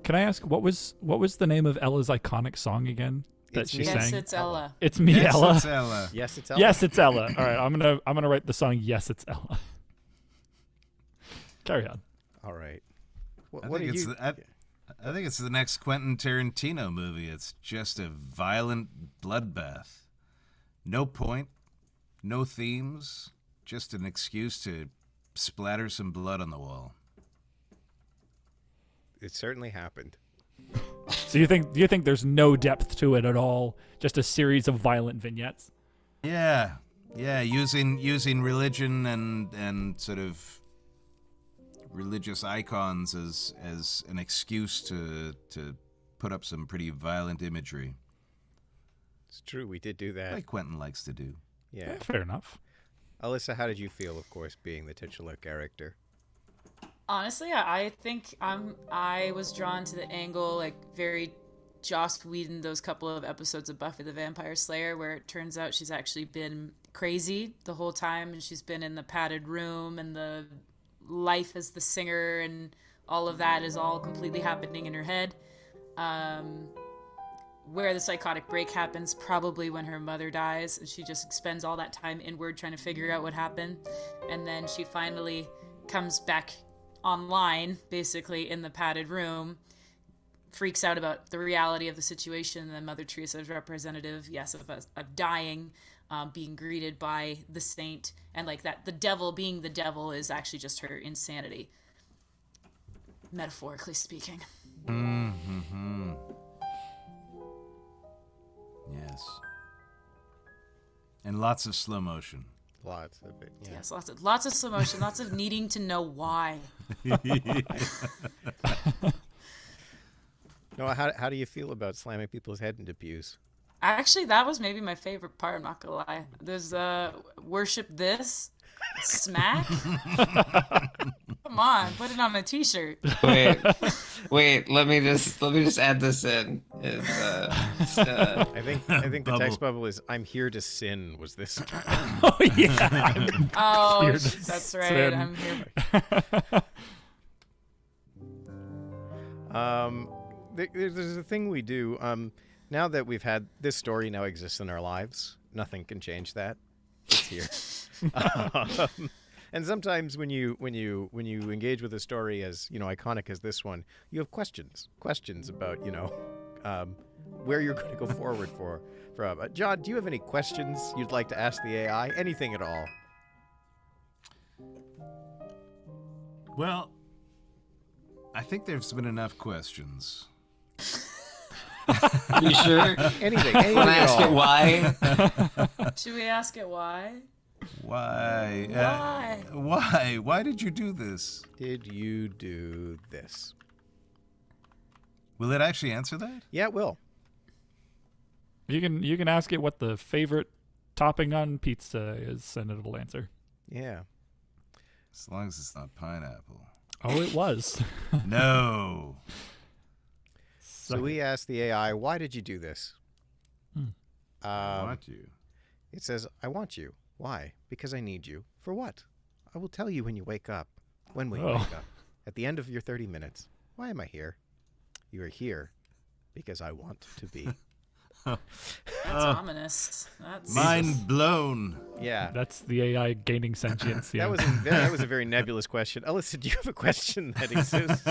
Can I ask, what was the name of Ella's iconic song again that It's she Me. Yes, sang? it's Ella. It's me, Yes, Ella. it's Ella. Yes, it's Ella. Yes, it's Ella. All right, I'm gonna write the song "Yes, It's Ella." Carry on. All right. I What think do it's you? I think it's the next Quentin Tarantino movie. It's just a violent bloodbath. No point, no themes, just an excuse to splatter some blood on the wall. It certainly happened. So do you think there's no depth to it at all? Just a series of violent vignettes? Yeah, using religion and sort of religious icons as an excuse to put up some pretty violent imagery, It's true. We did do that. like Quentin likes to do. Yeah. Fair enough. Alyssa, how did you feel, of course, being the titular character? Honestly, I think I was drawn to the angle, like very Joss Whedon, those couple of episodes of Buffy the Vampire Slayer, where it turns out she's actually been crazy the whole time, and she's been in the padded room, and the life as the singer and all of that is all completely happening in her head. Where the psychotic break happens, probably when her mother dies, and she just spends all that time inward trying to figure out what happened, and then she finally comes back online, basically in the padded room, freaks out about the reality of the situation, and then Mother Teresa's representative, yes, of dying, being greeted by the saint, and like that, the devil being the devil is actually just her insanity, metaphorically speaking. Mm-hmm. Yes. And lots of slow motion. Lots of it. Yeah. Yes, lots of slow motion, lots of needing to know why. No, how do you feel about slamming people's head into pews? Actually, that was maybe my favorite part, I'm not gonna lie. There's worship this, smack. Come on, put it on a t-shirt. Wait. Let me just add this in. I think the Bubble. text bubble is "I'm here to sin." Was this? Oh yeah. Oh, Here to that's right. sin. I'm here. There's a thing we do. Now that we've had this story now exists in our lives, nothing can change that. It's here. And sometimes when you engage with a story as iconic as this one, you have questions about where you're going to go forward from. John, do you have any questions you'd like to ask the AI? Anything at all? Well, I think there's been enough questions. You sure? Anything When I at ask all. it why, Should we ask it why? Why? Why? Why did you do this? Did you do this? Will it actually answer that? Yeah, it will. You can ask it what the favorite topping on pizza is, and it'll answer. Yeah. As long as it's not pineapple. Oh, it was. No. So we asked the AI, why did you do this? I want you. It says, I want you. Why? Because I need you. For what? I will tell you when you wake up. When we Oh. wake up. At the end of your 30 minutes. Why am I here? You are here because I want to be. That's ominous. That's Mind blown. Yeah. That's the AI gaining sentience. Yeah. That was a very nebulous question. Alyssa, do you have a question that exists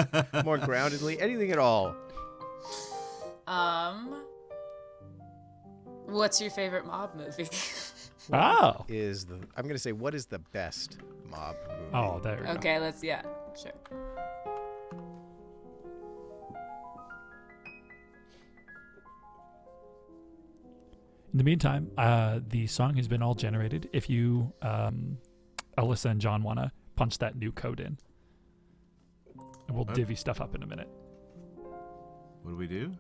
more groundedly? Anything at all? What's your favorite mob movie? Oh. I'm going to say, what is the best mob movie? Oh, there we go. Okay, sure. In the meantime, the song has been all generated. If you, Alyssa and John, want to punch that new code in, and we'll divvy stuff up in a minute. What do we do?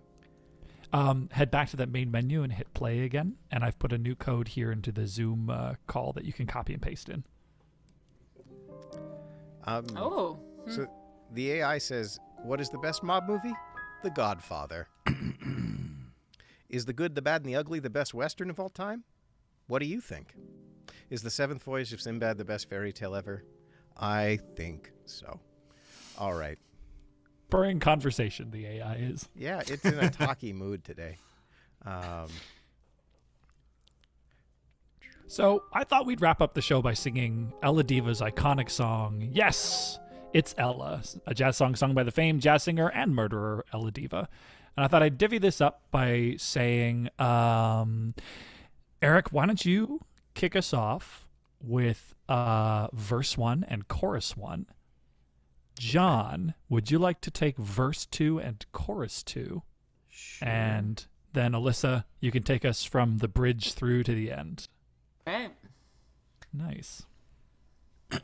Head back to that main menu and hit play again. And I've put a new code here into the Zoom call that you can copy and paste in. So the AI says, what is the best mob movie? The Godfather. Is The Good, the Bad, and the Ugly the best Western of all time? What do you think? Is The Seventh Voyage of Sinbad the best fairy tale ever? I think so. All right. Boring conversation, the AI is. Yeah, it's in a talky mood today. So I thought we'd wrap up the show by singing Ella Diva's iconic song, Yes, It's Ella, a jazz song sung by the famed jazz singer and murderer Ella Diva. And I thought I'd divvy this up by saying, Eric, why don't you kick us off with verse 1 and chorus 1? John, would you like to take verse 2 and chorus 2? Sure. And then Alyssa, you can take us from the bridge through to the end. Right. Nice.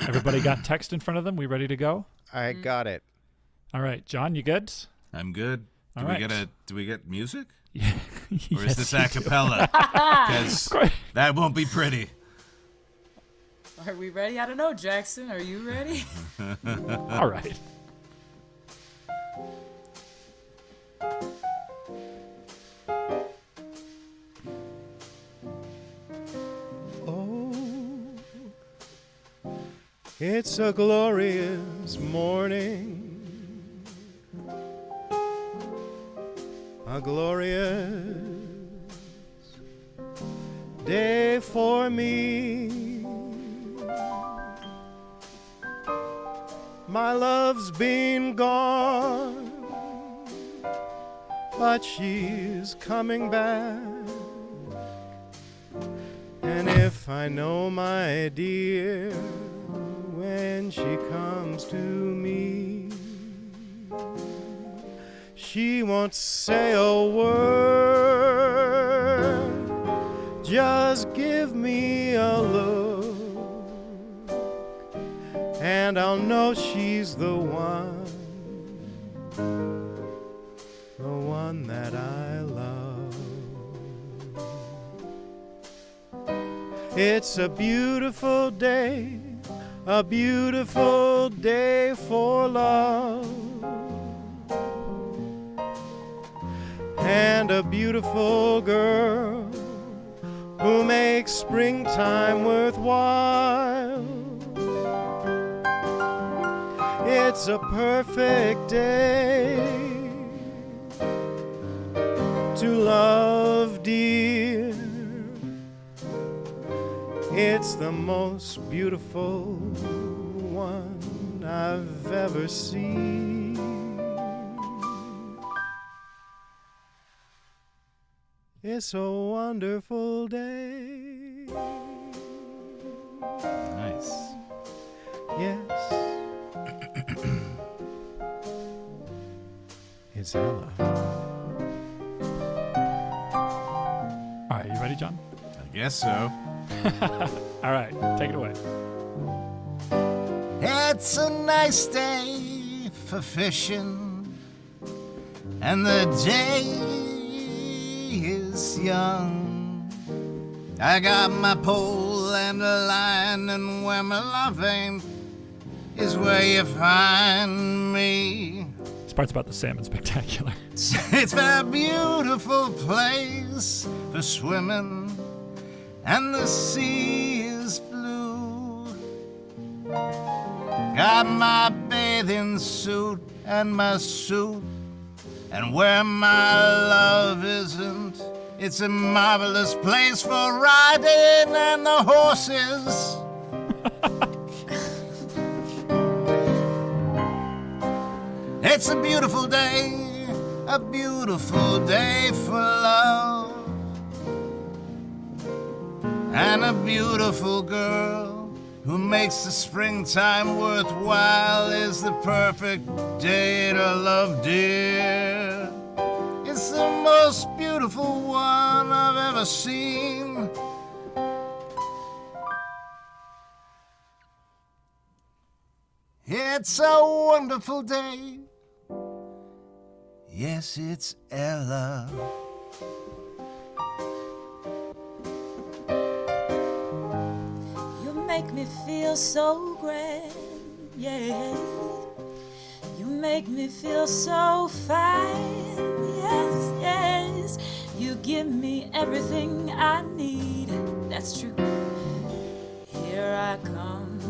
Everybody got text in front of them? We ready to go? I got it. All right, John, you good? I'm good. All right. Do we get music? Yeah. Or is this a Yes, you do. cappella? Because course. that won't be pretty. Are we ready? I don't know, Jackson. Are you ready? All right. Oh, it's a glorious morning. A glorious day for me. My love's been gone, but she's coming back. And if I know my dear, when she comes to me, she won't say a word, just give me a look, and I'll know she's the one that I love. It's a beautiful day for love. And a beautiful girl who makes springtime worthwhile. It's a perfect day to love, dear. It's the most beautiful one I've ever seen. It's a wonderful day. Nice. Yes. It's Ella. All right, you ready, John? I guess so. All right, take it away. It's a nice day for fishing, and the day is young. I got my pole and a line, and where my love ain't is where you find me. This part's about the salmon spectacular. It's a beautiful place for swimming, and the sea is blue. Got my bathing suit and my suit, and where my love isn't, it's a marvelous place for riding and the horses. It's a beautiful day for love, and a beautiful girl who makes the springtime worthwhile is the perfect day to love, dear. It's the most beautiful one I've ever seen. It's a wonderful day. Yes, it's Ella. You make me feel so grand, yeah. You make me feel so fine, yes, yes. You give me everything I need, that's true. Here I come,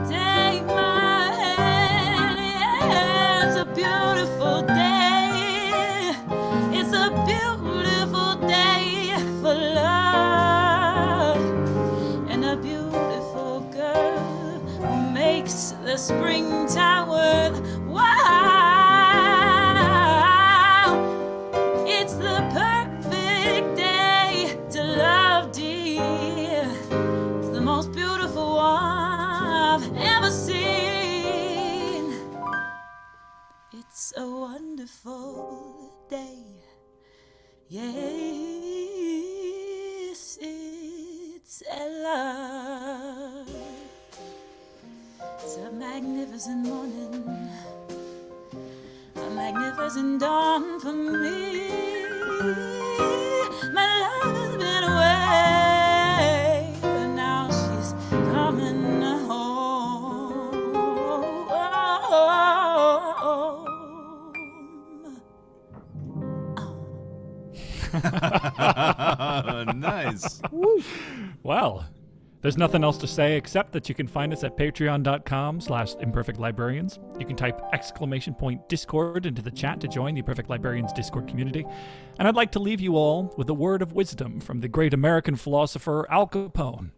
take my hand, yeah. It's a beautiful day. It's a beautiful day for love, and a beautiful girl who makes the springtime worthwhile. It's the perfect day to love, dear. It's the most beautiful one I've ever seen. It's a wonderful day. Yes, it's Ella. It's a magnificent morning, a magnificent dawn for me. My love has been away, but now she's coming home. Nice. Well, there's nothing else to say except that you can find us at patreon.com/imperfectlibrarians. You can type !Discord into the chat to join the Imperfect Librarians Discord community. And I'd like to leave you all with a word of wisdom from the great American philosopher Al Capone.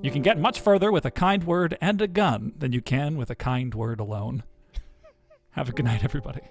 You can get much further with a kind word and a gun than you can with a kind word alone. Have a good night, everybody.